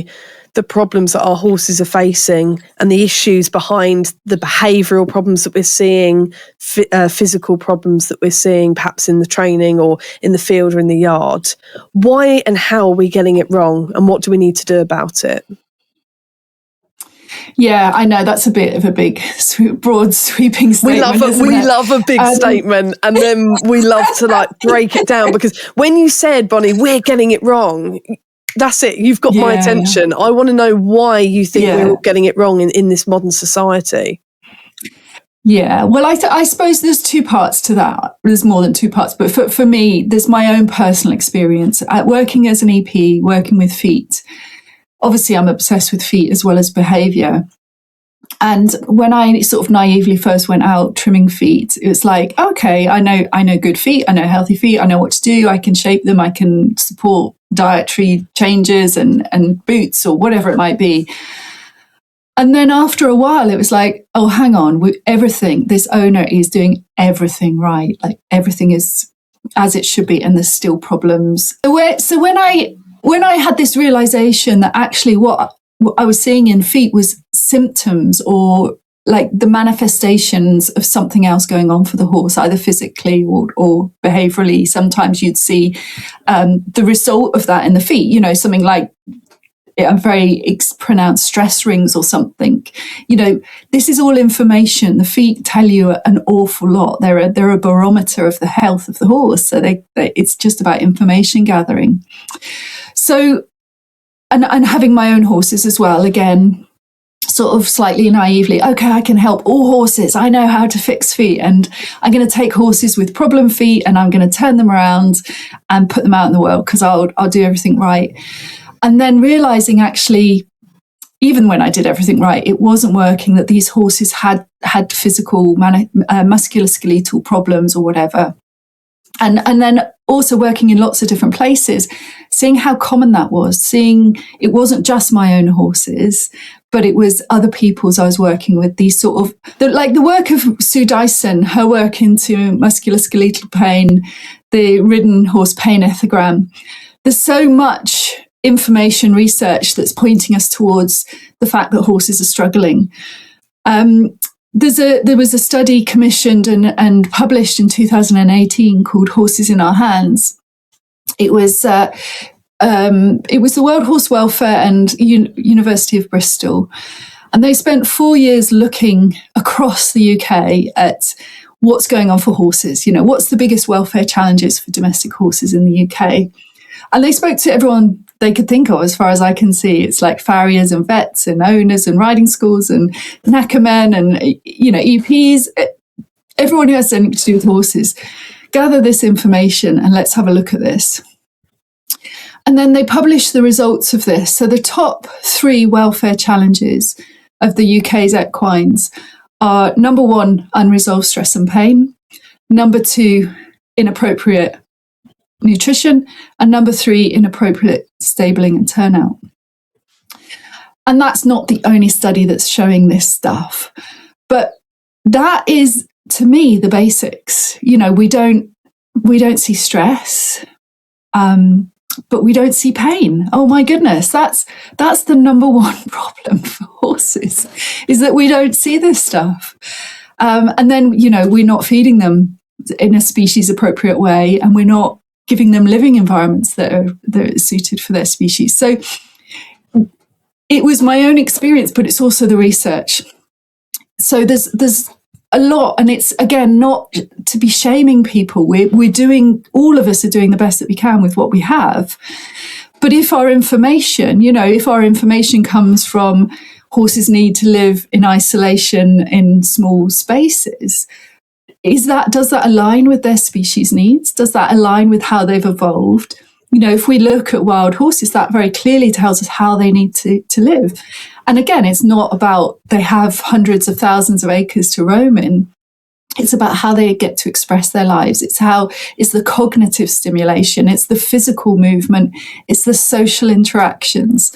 the problems that our horses are facing and the issues behind the behavioural problems that we're seeing, physical problems that we're seeing, perhaps in the training or in the field or in the yard. Why and how are we getting it wrong, and what do we need to do about it? Yeah, I know that's a bit of a big, broad, sweeping statement. We love a big statement, and then we love to break it down, because when you said, Bonny, we're getting it wrong, that's it. You've got my attention. I want to know why you think we're all getting it wrong in this modern society. Yeah, well, I suppose there's two parts to that. There's more than two parts, but for me, there's my own personal experience working as an EP, working with feet. Obviously, I'm obsessed with feet as well as behaviour. And when I sort of naively first went out trimming feet, it was like, okay, I know good feet, I know healthy feet, I know what to do, I can shape them, I can support dietary changes and boots or whatever it might be. And then after a while, it was like, oh, hang on, everything, this owner is doing everything right. Like everything is as it should be, and there's still problems. So when I had this realization that actually what I was seeing in feet was symptoms or like the manifestations of something else going on for the horse, either physically or behaviorally. Sometimes you'd see the result of that in the feet, something like a very pronounced stress rings or something. This is all information. The feet tell you an awful lot. They're a barometer of the health of the horse. So it's just about information gathering. So, and having my own horses as well, again, sort of slightly naively, okay, I can help all horses. I know how to fix feet, and I'm going to take horses with problem feet and I'm going to turn them around and put them out in the world because I'll do everything right. And then realizing actually, even when I did everything right, it wasn't working, that these horses had physical, musculoskeletal problems or whatever. And then also working in lots of different places, seeing how common that was, seeing it wasn't just my own horses, but it was other people's I was working with, these sort of, the work of Sue Dyson, her work into musculoskeletal pain, the ridden horse pain ethogram. There's so much information research that's pointing us towards the fact that horses are struggling. There was a study commissioned and published in 2018 called Horses in Our Hands. It was the World Horse Welfare and University of Bristol, and they spent 4 years looking across the UK at what's going on for horses. What's the biggest welfare challenges for domestic horses in the UK, and they spoke to everyone they could think of. As far as I can see, it's like farriers and vets and owners and riding schools and knackermen and EPs, everyone who has anything to do with horses. Gather this information and let's have a look at this. And then they published the results of this. So the top 3 welfare challenges of the UK's equines are: number 1, unresolved stress and pain; number 2, inappropriate nutrition; and number 3, inappropriate stabling and turnout. And that's not the only study that's showing this stuff, but that is, to me, the basics. We don't see stress, but we don't see pain. Oh my goodness, that's the number 1 problem for horses, is that we don't see this stuff. And then we're not feeding them in a species appropriate way, and we're not giving them living environments that are suited for their species. So it was my own experience, but it's also the research. So there's a lot, and it's, again, not to be shaming people. We're doing, all of us are doing the best that we can with what we have. But if our information, comes from horses need to live in isolation in small spaces, does that align with their species needs? Does that align with how they've evolved? If we look at wild horses, that very clearly tells us how they need to live. And again, it's not about they have hundreds of thousands of acres to roam in. It's about how they get to express their lives. It's the cognitive stimulation. It's the physical movement. It's the social interactions.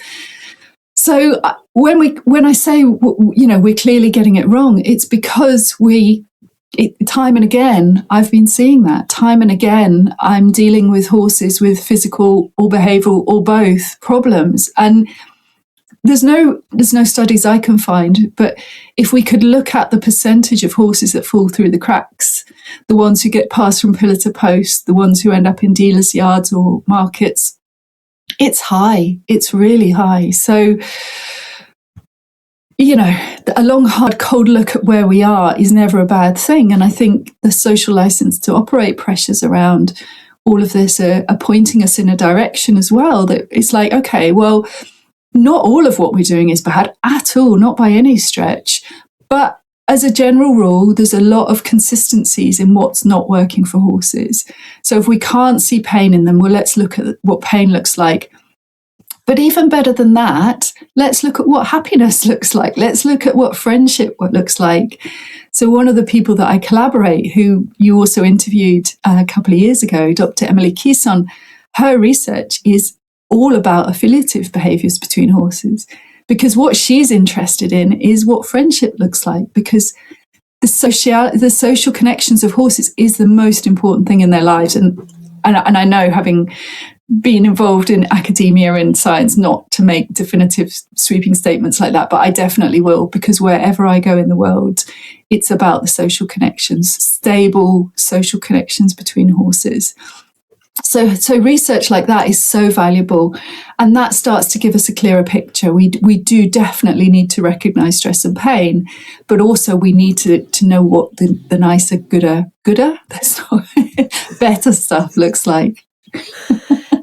So when I say, we're clearly getting it wrong, it's because time and again, I've been seeing that. Time and again, I'm dealing with horses with physical or behavioural or both problems. And there's no studies I can find, but if we could look at the percentage of horses that fall through the cracks, the ones who get passed from pillar to post, the ones who end up in dealers' yards or markets, it's high. It's really high. So, a long, hard, cold look at where we are is never a bad thing. And I think the social license to operate pressures around all of this are pointing us in a direction as well, that it's like, okay, well, not all of what we're doing is bad at all, not by any stretch. But as a general rule, there's a lot of consistencies in what's not working for horses. So if we can't see pain in them, well, let's look at what pain looks like. But even better than that, let's look at what happiness looks like. Let's look at what friendship looks like. So one of the people that I collaborate, who you also interviewed a couple of years ago, Dr. Emily Keeson, her research is all about affiliative behaviours between horses. Because what she's interested in is what friendship looks like, because the social connections of horses is the most important thing in their lives. And I know, having been involved in academia and science, not to make definitive sweeping statements like that, but I definitely will, because wherever I go in the world, it's about the social connections, stable social connections between horses. So research like that is so valuable, and that starts to give us a clearer picture. We do definitely need to recognise stress and pain, but also we need to know what the nicer, gooder, that's not better stuff looks like.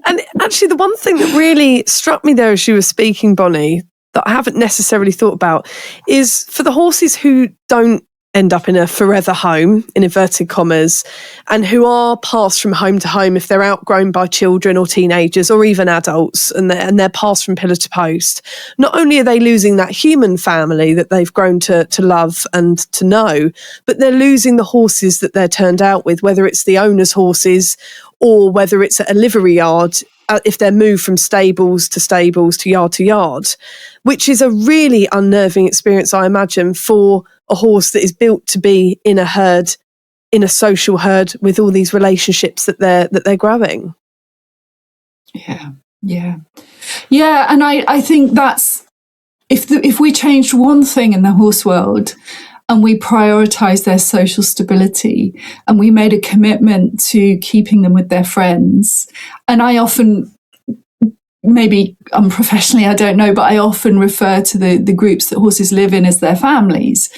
And actually, the one thing that really struck me there as you were speaking, Bonny, that I haven't necessarily thought about, is for the horses who don't end up in a forever home, in inverted commas, and who are passed from home to home if they're outgrown by children or teenagers or even adults, and they're passed from pillar to post. Not only are they losing that human family that they've grown to love and to know, but they're losing the horses that they're turned out with, whether it's the owner's horses or whether it's at a livery yard, if they're moved from stables to yard, which is a really unnerving experience, I imagine, for a horse that is built to be in a herd, in a social herd, with all these relationships that they're growing. Yeah. And I think that's, if we changed one thing in the horse world and we prioritise their social stability and we made a commitment to keeping them with their friends, and I often, maybe unprofessionally, I don't know, but I often refer to the groups that horses live in as their families,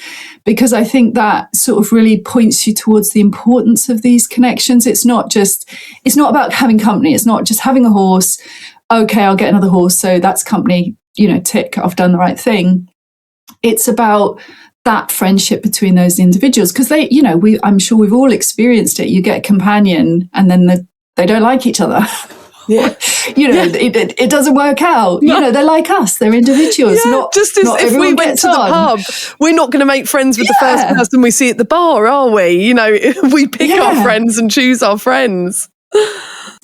because I think that sort of really points you towards the importance of these connections. It's not about having company. It's not just having a horse. Okay, I'll get another horse, so that's company, tick, I've done the right thing. It's about that friendship between those individuals, because I'm sure we've all experienced it. You get a companion and then they don't like each other. Yeah. It doesn't work out. No. They're like us. They're individuals. Yeah, just as if we went to the pub, we're not going to make friends with the first person we see at the bar, are we? We pick our friends and choose our friends.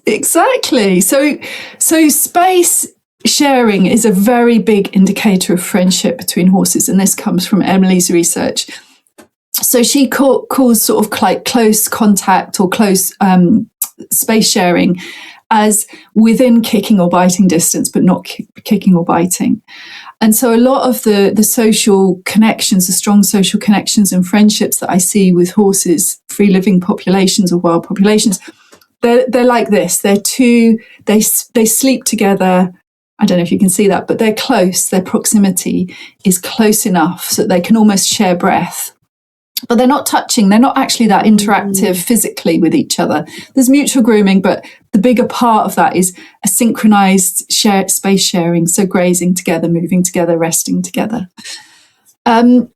Exactly. So space sharing is a very big indicator of friendship between horses, and this comes from Emily's research. So she calls sort of like close contact or close space sharing as within kicking or biting distance, but not kicking or biting. And so a lot of the social connections, the strong social connections and friendships that I see with horses, free living populations or wild populations, they're like this. They sleep together. I don't know if you can see that, but they're close. Their proximity is close enough so that they can almost share breath. But they're not touching. They're not actually that interactive physically with each other. There's mutual grooming, but the bigger part of that is a synchronized space sharing. So grazing together, moving together, resting together. And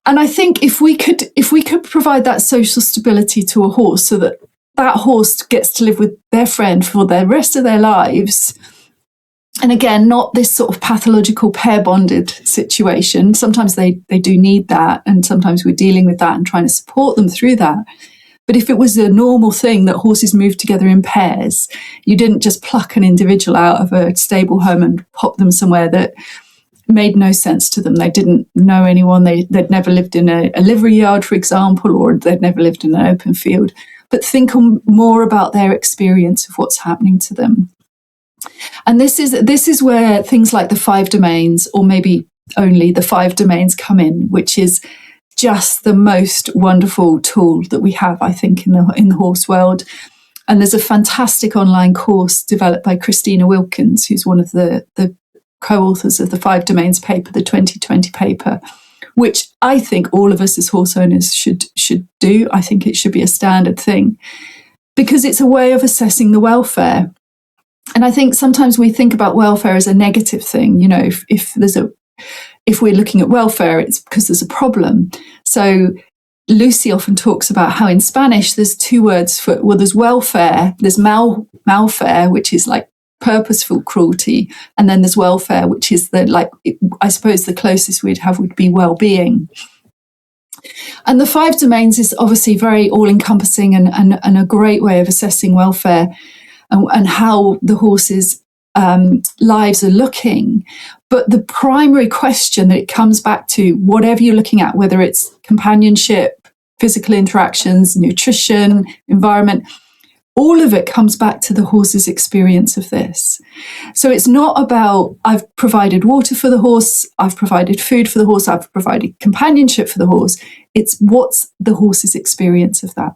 I think if we could provide that social stability to a horse, so that horse gets to live with their friend for the rest of their lives. And again, not this sort of pathological pair bonded situation. Sometimes they do need that, and sometimes we're dealing with that and trying to support them through that. But if it was a normal thing that horses moved together in pairs, you didn't just pluck an individual out of a stable home and pop them somewhere that made no sense to them. They didn't know anyone. They'd never lived in a livery yard, for example, or they'd never lived in an open field. But think more about their experience of what's happening to them. And this is where things like the 5 domains, or maybe only the 5 domains, come in, which is just the most wonderful tool that we have, I think, in the horse world. And there's a fantastic online course developed by Christina Wilkins, who's one of the co-authors of the 5 domains paper, the 2020 paper, which I think all of us as horse owners should do. I think it should be a standard thing, because it's a way of assessing the welfare. And I think sometimes we think about welfare as a negative thing. If there's if we're looking at welfare, it's because there's a problem. So Lucy often talks about how in Spanish there's two words for, well, there's welfare, there's malfare, which is like purposeful cruelty, and then there's welfare, which is I suppose the closest we'd have would be well-being. And the 5 domains is obviously very all-encompassing and a great way of assessing welfare and how the horses' lives are looking. But the primary question that it comes back to, whatever you're looking at, whether it's companionship, physical interactions, nutrition, environment, all of it comes back to the horse's experience of this. So it's not about, I've provided water for the horse, I've provided food for the horse, I've provided companionship for the horse. It's what's the horse's experience of that?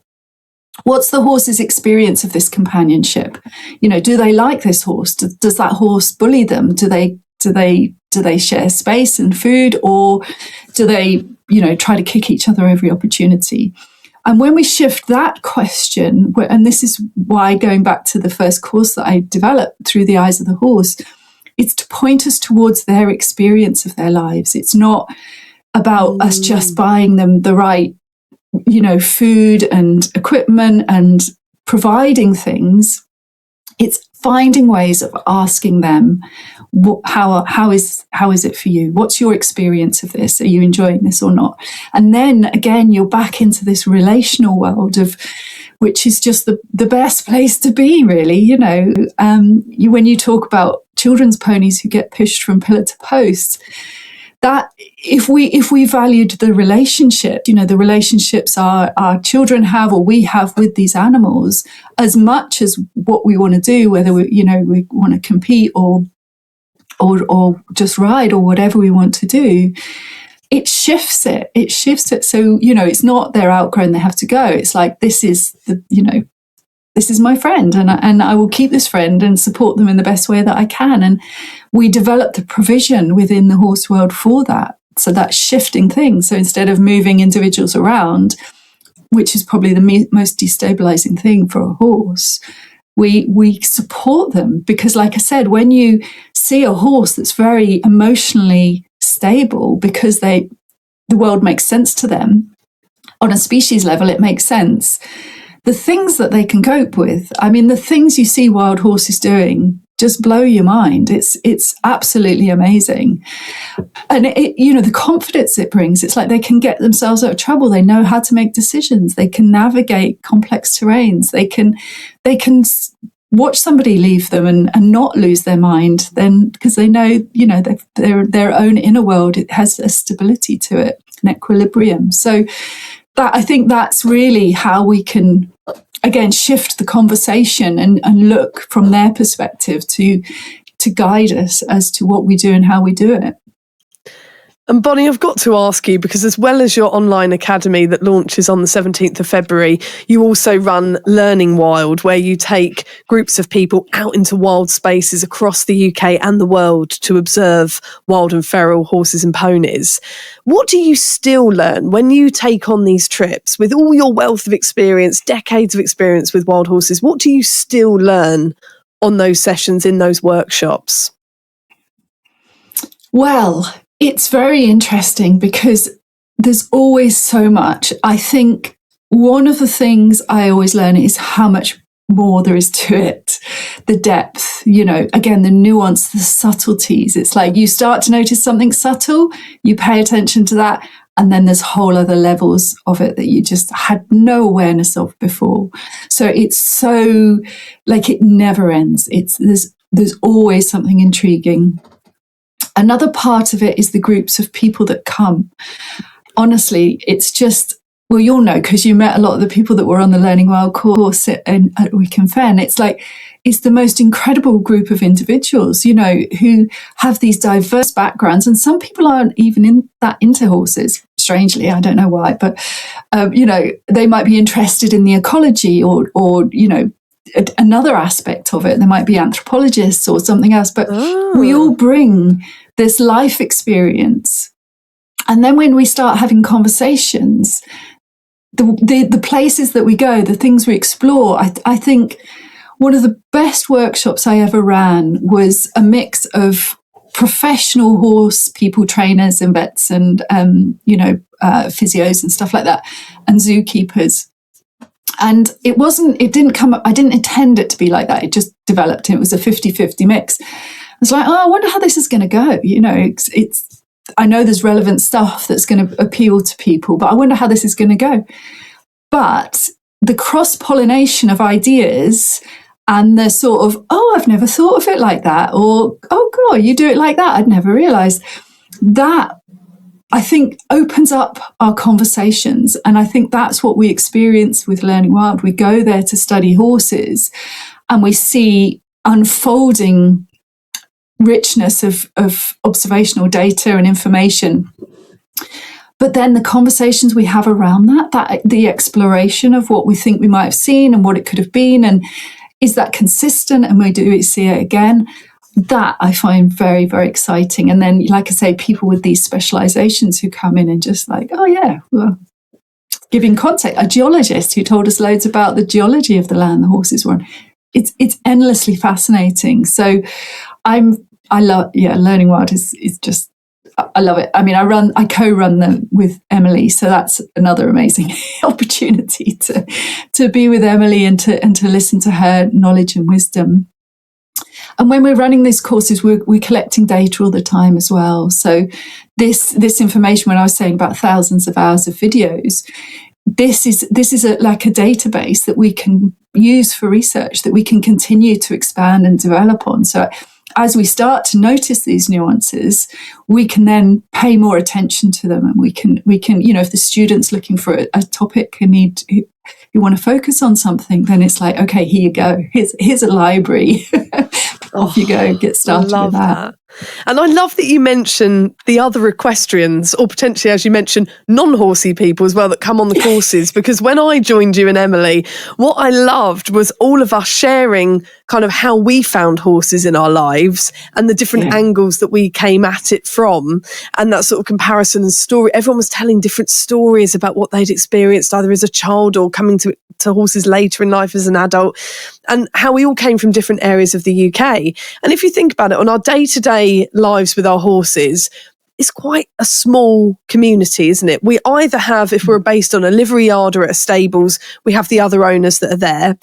What's the horse's experience of this companionship? Do they like this horse? Does that horse bully them? Do they share space and food, or do they, try to kick each other every opportunity? And when we shift that question, and this is why going back to the first course that I developed, Through the Eyes of the Horse, it's to point us towards their experience of their lives. It's not about us just buying them the right, food and equipment and providing things. It's finding ways of asking them, how is it for you? What's your experience of this? Are you enjoying this or not? And then again, you're back into this relational world which is just the best place to be, really. When you talk about children's ponies who get pushed from pillar to post, that if we valued the relationship, the relationships our children have or we have with these animals, as much as what we want to do, whether we want to compete or just ride or whatever we want to do, it shifts it. So, it's not they're outgrown, they have to go. It's like, this is this is my friend, and I will keep this friend and support them in the best way that I can. And we develop the provision within the horse world for that. So that's shifting things. So instead of moving individuals around, which is probably the most destabilizing thing for a horse, we support them. Because like I said, when you see a horse that's very emotionally stable because the world makes sense to them, on a species level, it makes sense. The things that they can cope with, the things you see wild horses doing just blow your mind. It's absolutely amazing. And the confidence it brings, it's like they can get themselves out of trouble. They know how to make decisions. They can navigate complex terrains. They can watch somebody leave them and not lose their mind, then, because they know, their own inner world, it has a stability to it, an equilibrium. So I think that's really how we can, again, shift the conversation and look from their perspective to guide us as to what we do and how we do it. And Bonny, I've got to ask you, because as well as your online academy that launches on the 17th of February, you also run Learning Wild, where you take groups of people out into wild spaces across the UK and the world to observe wild and feral horses and ponies. What do you still learn when you take on these trips? With all your wealth of experience, decades of experience with wild horses, what do you still learn on those sessions, in those workshops? Well, it's very interesting because there's always so much. I think one of the things I always learn is how much more there is to it. The depth, again, the nuance, the subtleties. It's like you start to notice something subtle, you pay attention to that, and then there's whole other levels of it that you just had no awareness of before. So it's so, it never ends. There's always something intriguing. Another part of it is the groups of people that come. Honestly, it's just, well, you'll know because you met a lot of the people that were on the Learning Wild course at Wick and Fen. It's the most incredible group of individuals, who have these diverse backgrounds. And some people aren't even into horses, strangely. I don't know why, but, they might be interested in the ecology or another aspect of it. There might be anthropologists or something else, but we all bring this life experience. And then when we start having conversations, the places that we go, the things we explore, I think one of the best workshops I ever ran was a mix of professional horse people, trainers and vets and, physios and stuff like that, and zookeepers. And I didn't intend it to be like that. It just developed. It was a 50-50 mix. I was like, I wonder how this is going to go. I know there's relevant stuff that's going to appeal to people, but I wonder how this is going to go. But the cross-pollination of ideas and the sort of, I've never thought of it like that, or, oh, God, you do it like that, I'd never realised. That, I think, opens up our conversations. And I think that's what we experience with Learning Wild. We go there to study horses and we see unfolding richness of observational data and information. But then the conversations we have around that the exploration of what we think we might have seen and what it could have been, and is that consistent, and we see it again, that I find very, very exciting. And then, like I say, people with these specializations who come in and just like, giving context. A geologist who told us loads about the geology of the land the horses were on. It's endlessly fascinating. So I love, Learning Wild is just, I love it. I mean, I co-run them with Emily, so that's another amazing opportunity to be with Emily and to listen to her knowledge and wisdom. And when we're running these courses, we're collecting data all the time as well. So this information, when I was saying about thousands of hours of videos, this is like a database that we can use for research, that we can continue to expand and develop on. So as we start to notice these nuances, we can then pay more attention to them, and we can, if the student's looking for a topic and you want to focus on something, then it's like, okay, here you go. Here's a library. Off you go, get started with that. And I love that you mention the other equestrians, or potentially, as you mentioned, non-horsey people as well that come on the courses, because when I joined you and Emily, what I loved was all of us sharing kind of how we found horses in our lives and the different angles that we came at it from, and that sort of comparison and story. Everyone was telling different stories about what they'd experienced either as a child or coming to horses later in life as an adult, and how we all came from different areas of the UK. And if you think about it, on our day-to-day lives with our horses, it's quite a small community, isn't it? We either have, if we're based on a livery yard or at a stables, we have the other owners that are there.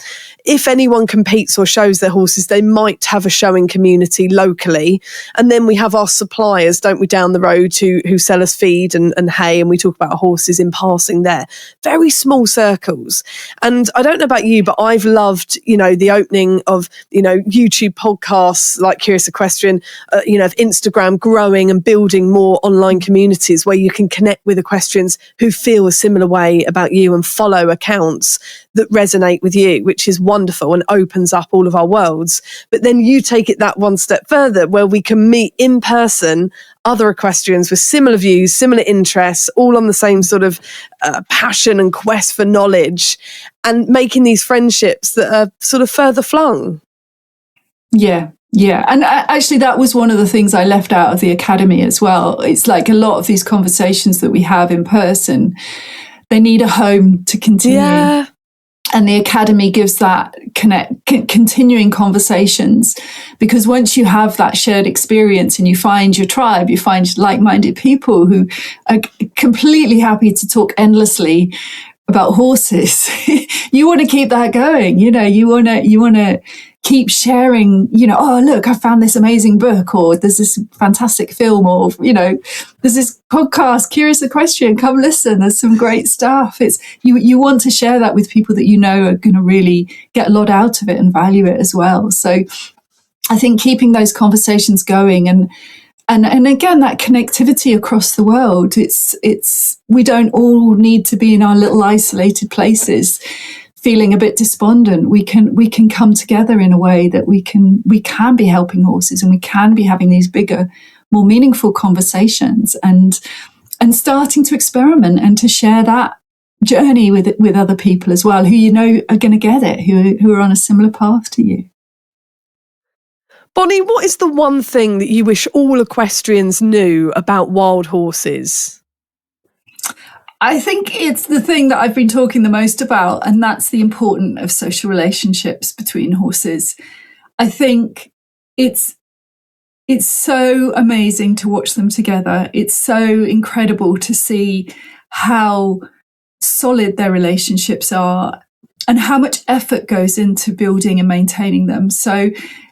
If anyone competes or shows their horses, they might have a showing community locally. And then we have our suppliers, don't we, down the road who sell us feed and hay, and we talk about horses in passing there. Very small circles. And I don't know about you, but I've loved, the opening of, YouTube podcasts like Curious Equestrian, of Instagram growing and building more online communities where you can connect with equestrians who feel a similar way about you and follow accounts that resonate with you, which is wonderful and opens up all of our worlds. But then you take it that one step further, where we can meet in person other equestrians with similar views, similar interests, all on the same sort of passion and quest for knowledge, and making these friendships that are sort of further flung. Yeah. And actually, that was one of the things I left out of the academy as well. It's like a lot of these conversations that we have in person, they need a home to continue. Yeah. And the academy gives that continuing conversations, because once you have that shared experience and you find your tribe, you find like-minded people who are completely happy to talk endlessly about horses, you want to keep that going. You want to keep sharing, oh, look, I found this amazing book, or there's this fantastic film, or, there's this podcast, Curious Equestrian, come listen, there's some great stuff. It's you want to share that with people that are going to really get a lot out of it and value it as well. So I think keeping those conversations going and again, that connectivity across the world, it's we don't all need to be in our little isolated places feeling a bit despondent. We can come together in a way that we can be helping horses, and we can be having these bigger, more meaningful conversations and starting to experiment and to share that journey with other people as well, who are going to get it, who are on a similar path to you. Bonny, what is the one thing that you wish all equestrians knew about wild horses? I think it's the thing that I've been talking the most about, and that's the importance of social relationships between horses. I think it's it's so amazing to watch them together. It's so incredible to see how solid their relationships are and how much effort goes into building and maintaining them. So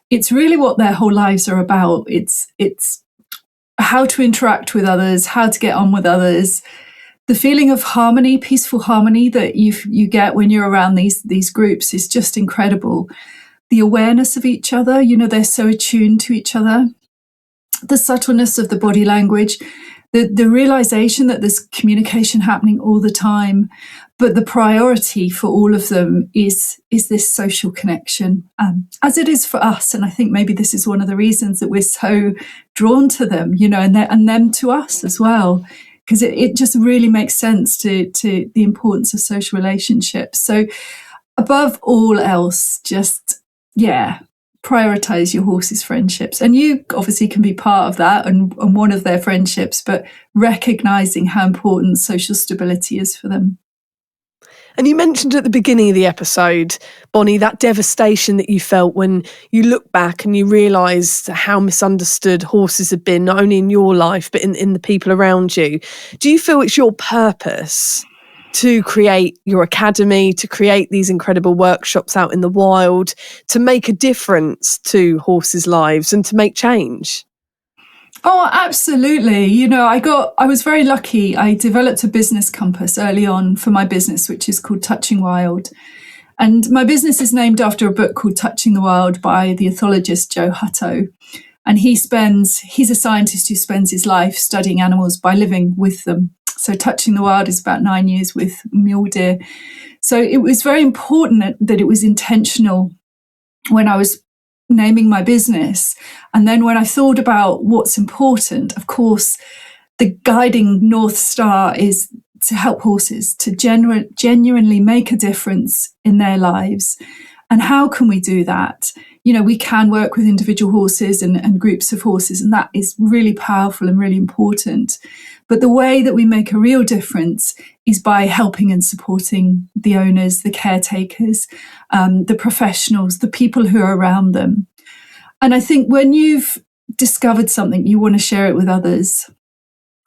it's really what their whole lives are about. It's how to interact with others, how to get on with others. The feeling of harmony, peaceful harmony that you get when you're around these groups is just incredible. The awareness of each other, they're so attuned to each other. The subtleness of the body language, the realization that there's communication happening all the time, but the priority for all of them is this social connection, as it is for us. And I think maybe this is one of the reasons that we're so drawn to them, and them to us as well, because it just really makes sense to the importance of social relationships. So above all else, just, prioritize your horse's friendships. And you obviously can be part of that and one of their friendships, but recognizing how important social stability is for them. And you mentioned at the beginning of the episode, Bonny, that devastation that you felt when you look back and you realised how misunderstood horses have been, not only in your life, but in the people around you. Do you feel it's your purpose to create your academy, to create these incredible workshops out in the wild, to make a difference to horses' lives and to make change? Oh, absolutely. I was very lucky. I developed a business compass early on for my business, which is called Touching Wild. And my business is named after a book called Touching the Wild by the ethologist Joe Hutto. And he's a scientist who spends his life studying animals by living with them. So Touching the Wild is about 9 years with mule deer. So it was very important that it was intentional when I was naming my business. And then when I thought about what's important, of course, the guiding North Star is to help horses to genuinely make a difference in their lives. And how can we do that? We can work with individual horses and groups of horses, and that is really powerful and really important. But the way that we make a real difference is by helping and supporting the owners, the caretakers, the professionals, the people who are around them. And I think when you've discovered something, you want to share it with others.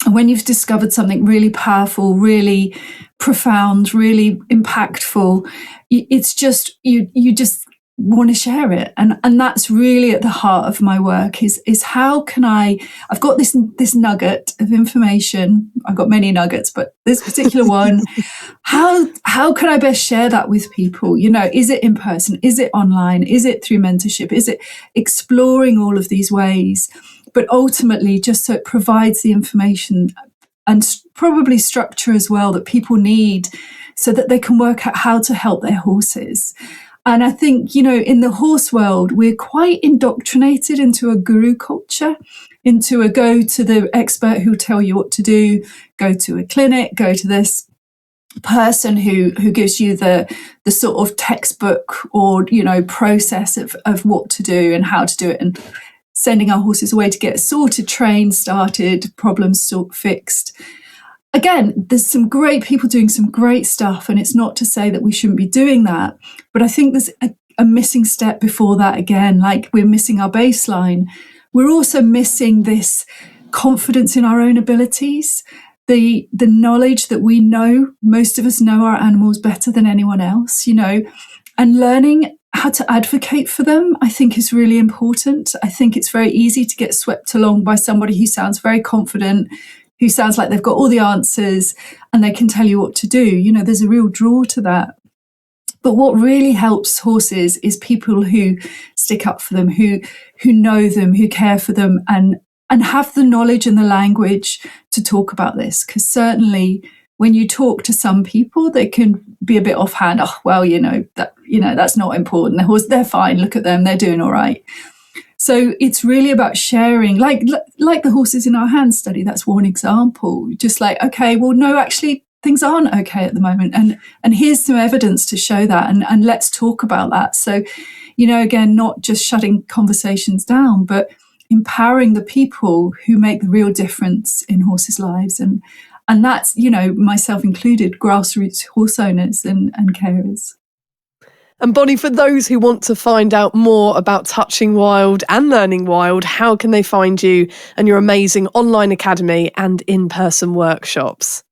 And when you've discovered something really powerful, really profound, really impactful, it's just, you just want to share it. And that's really at the heart of my work is how can I've got this nugget of information. I've got many nuggets, but this particular one, how can I best share that with people? Is it in person? Is it online? Is it through mentorship? Is it exploring all of these ways? But ultimately, just so it provides the information and probably structure as well that people need so that they can work out how to help their horses. And I think, in the horse world, we're quite indoctrinated into a guru culture, into a go to the expert who'll tell you what to do, go to a clinic, go to this person who gives you the sort of textbook or, process of what to do and how to do it, and sending our horses away to get sorted, trained, started, problems fixed. Again, there's some great people doing some great stuff, and it's not to say that we shouldn't be doing that. But I think there's a missing step before that again, like we're missing our baseline. We're also missing this confidence in our own abilities, the knowledge that we know, most of us know our animals better than anyone else, and learning how to advocate for them, I think is really important. I think it's very easy to get swept along by somebody who sounds very confident, who sounds like they've got all the answers and they can tell you what to do. There's a real draw to that. But what really helps horses is people who stick up for them, who know them, who care for them, and have the knowledge and the language to talk about this. Because certainly when you talk to some people, they can be a bit offhand. Oh, well, that's not important. They're fine. Look at them. They're doing all right. So it's really about sharing, like the horses in our hands study. That's one example. Just like, okay, well, no, actually, things aren't okay at the moment. And here's some evidence to show that. And let's talk about that. So, again, not just shutting conversations down, but empowering the people who make the real difference in horses' lives. And that's, myself included, grassroots horse owners and carers. And Bonny, for those who want to find out more about Touching Wild and Learning Wild, how can they find you and your amazing online academy and in-person workshops?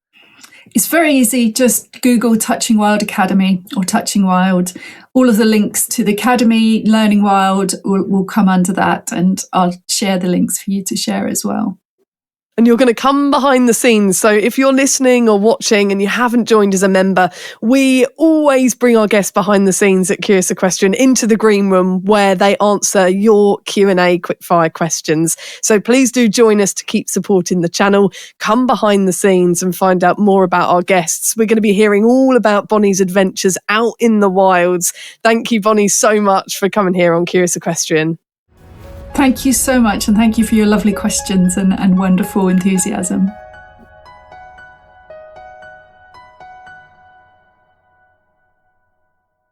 It's very easy. Just Google Touching Wild Academy or Touching Wild. All of the links to the Academy, Learning Wild will come under that, and I'll share the links for you to share as well. And you're going to come behind the scenes. So if you're listening or watching and you haven't joined as a member, we always bring our guests behind the scenes at Curious Equestrian into the green room where they answer your Q&A quickfire questions. So please do join us to keep supporting the channel. Come behind the scenes and find out more about our guests. We're going to be hearing all about Bonny's adventures out in the wilds. Thank you, Bonny, so much for coming here on Curious Equestrian. Thank you so much, and thank you for your lovely questions and wonderful enthusiasm.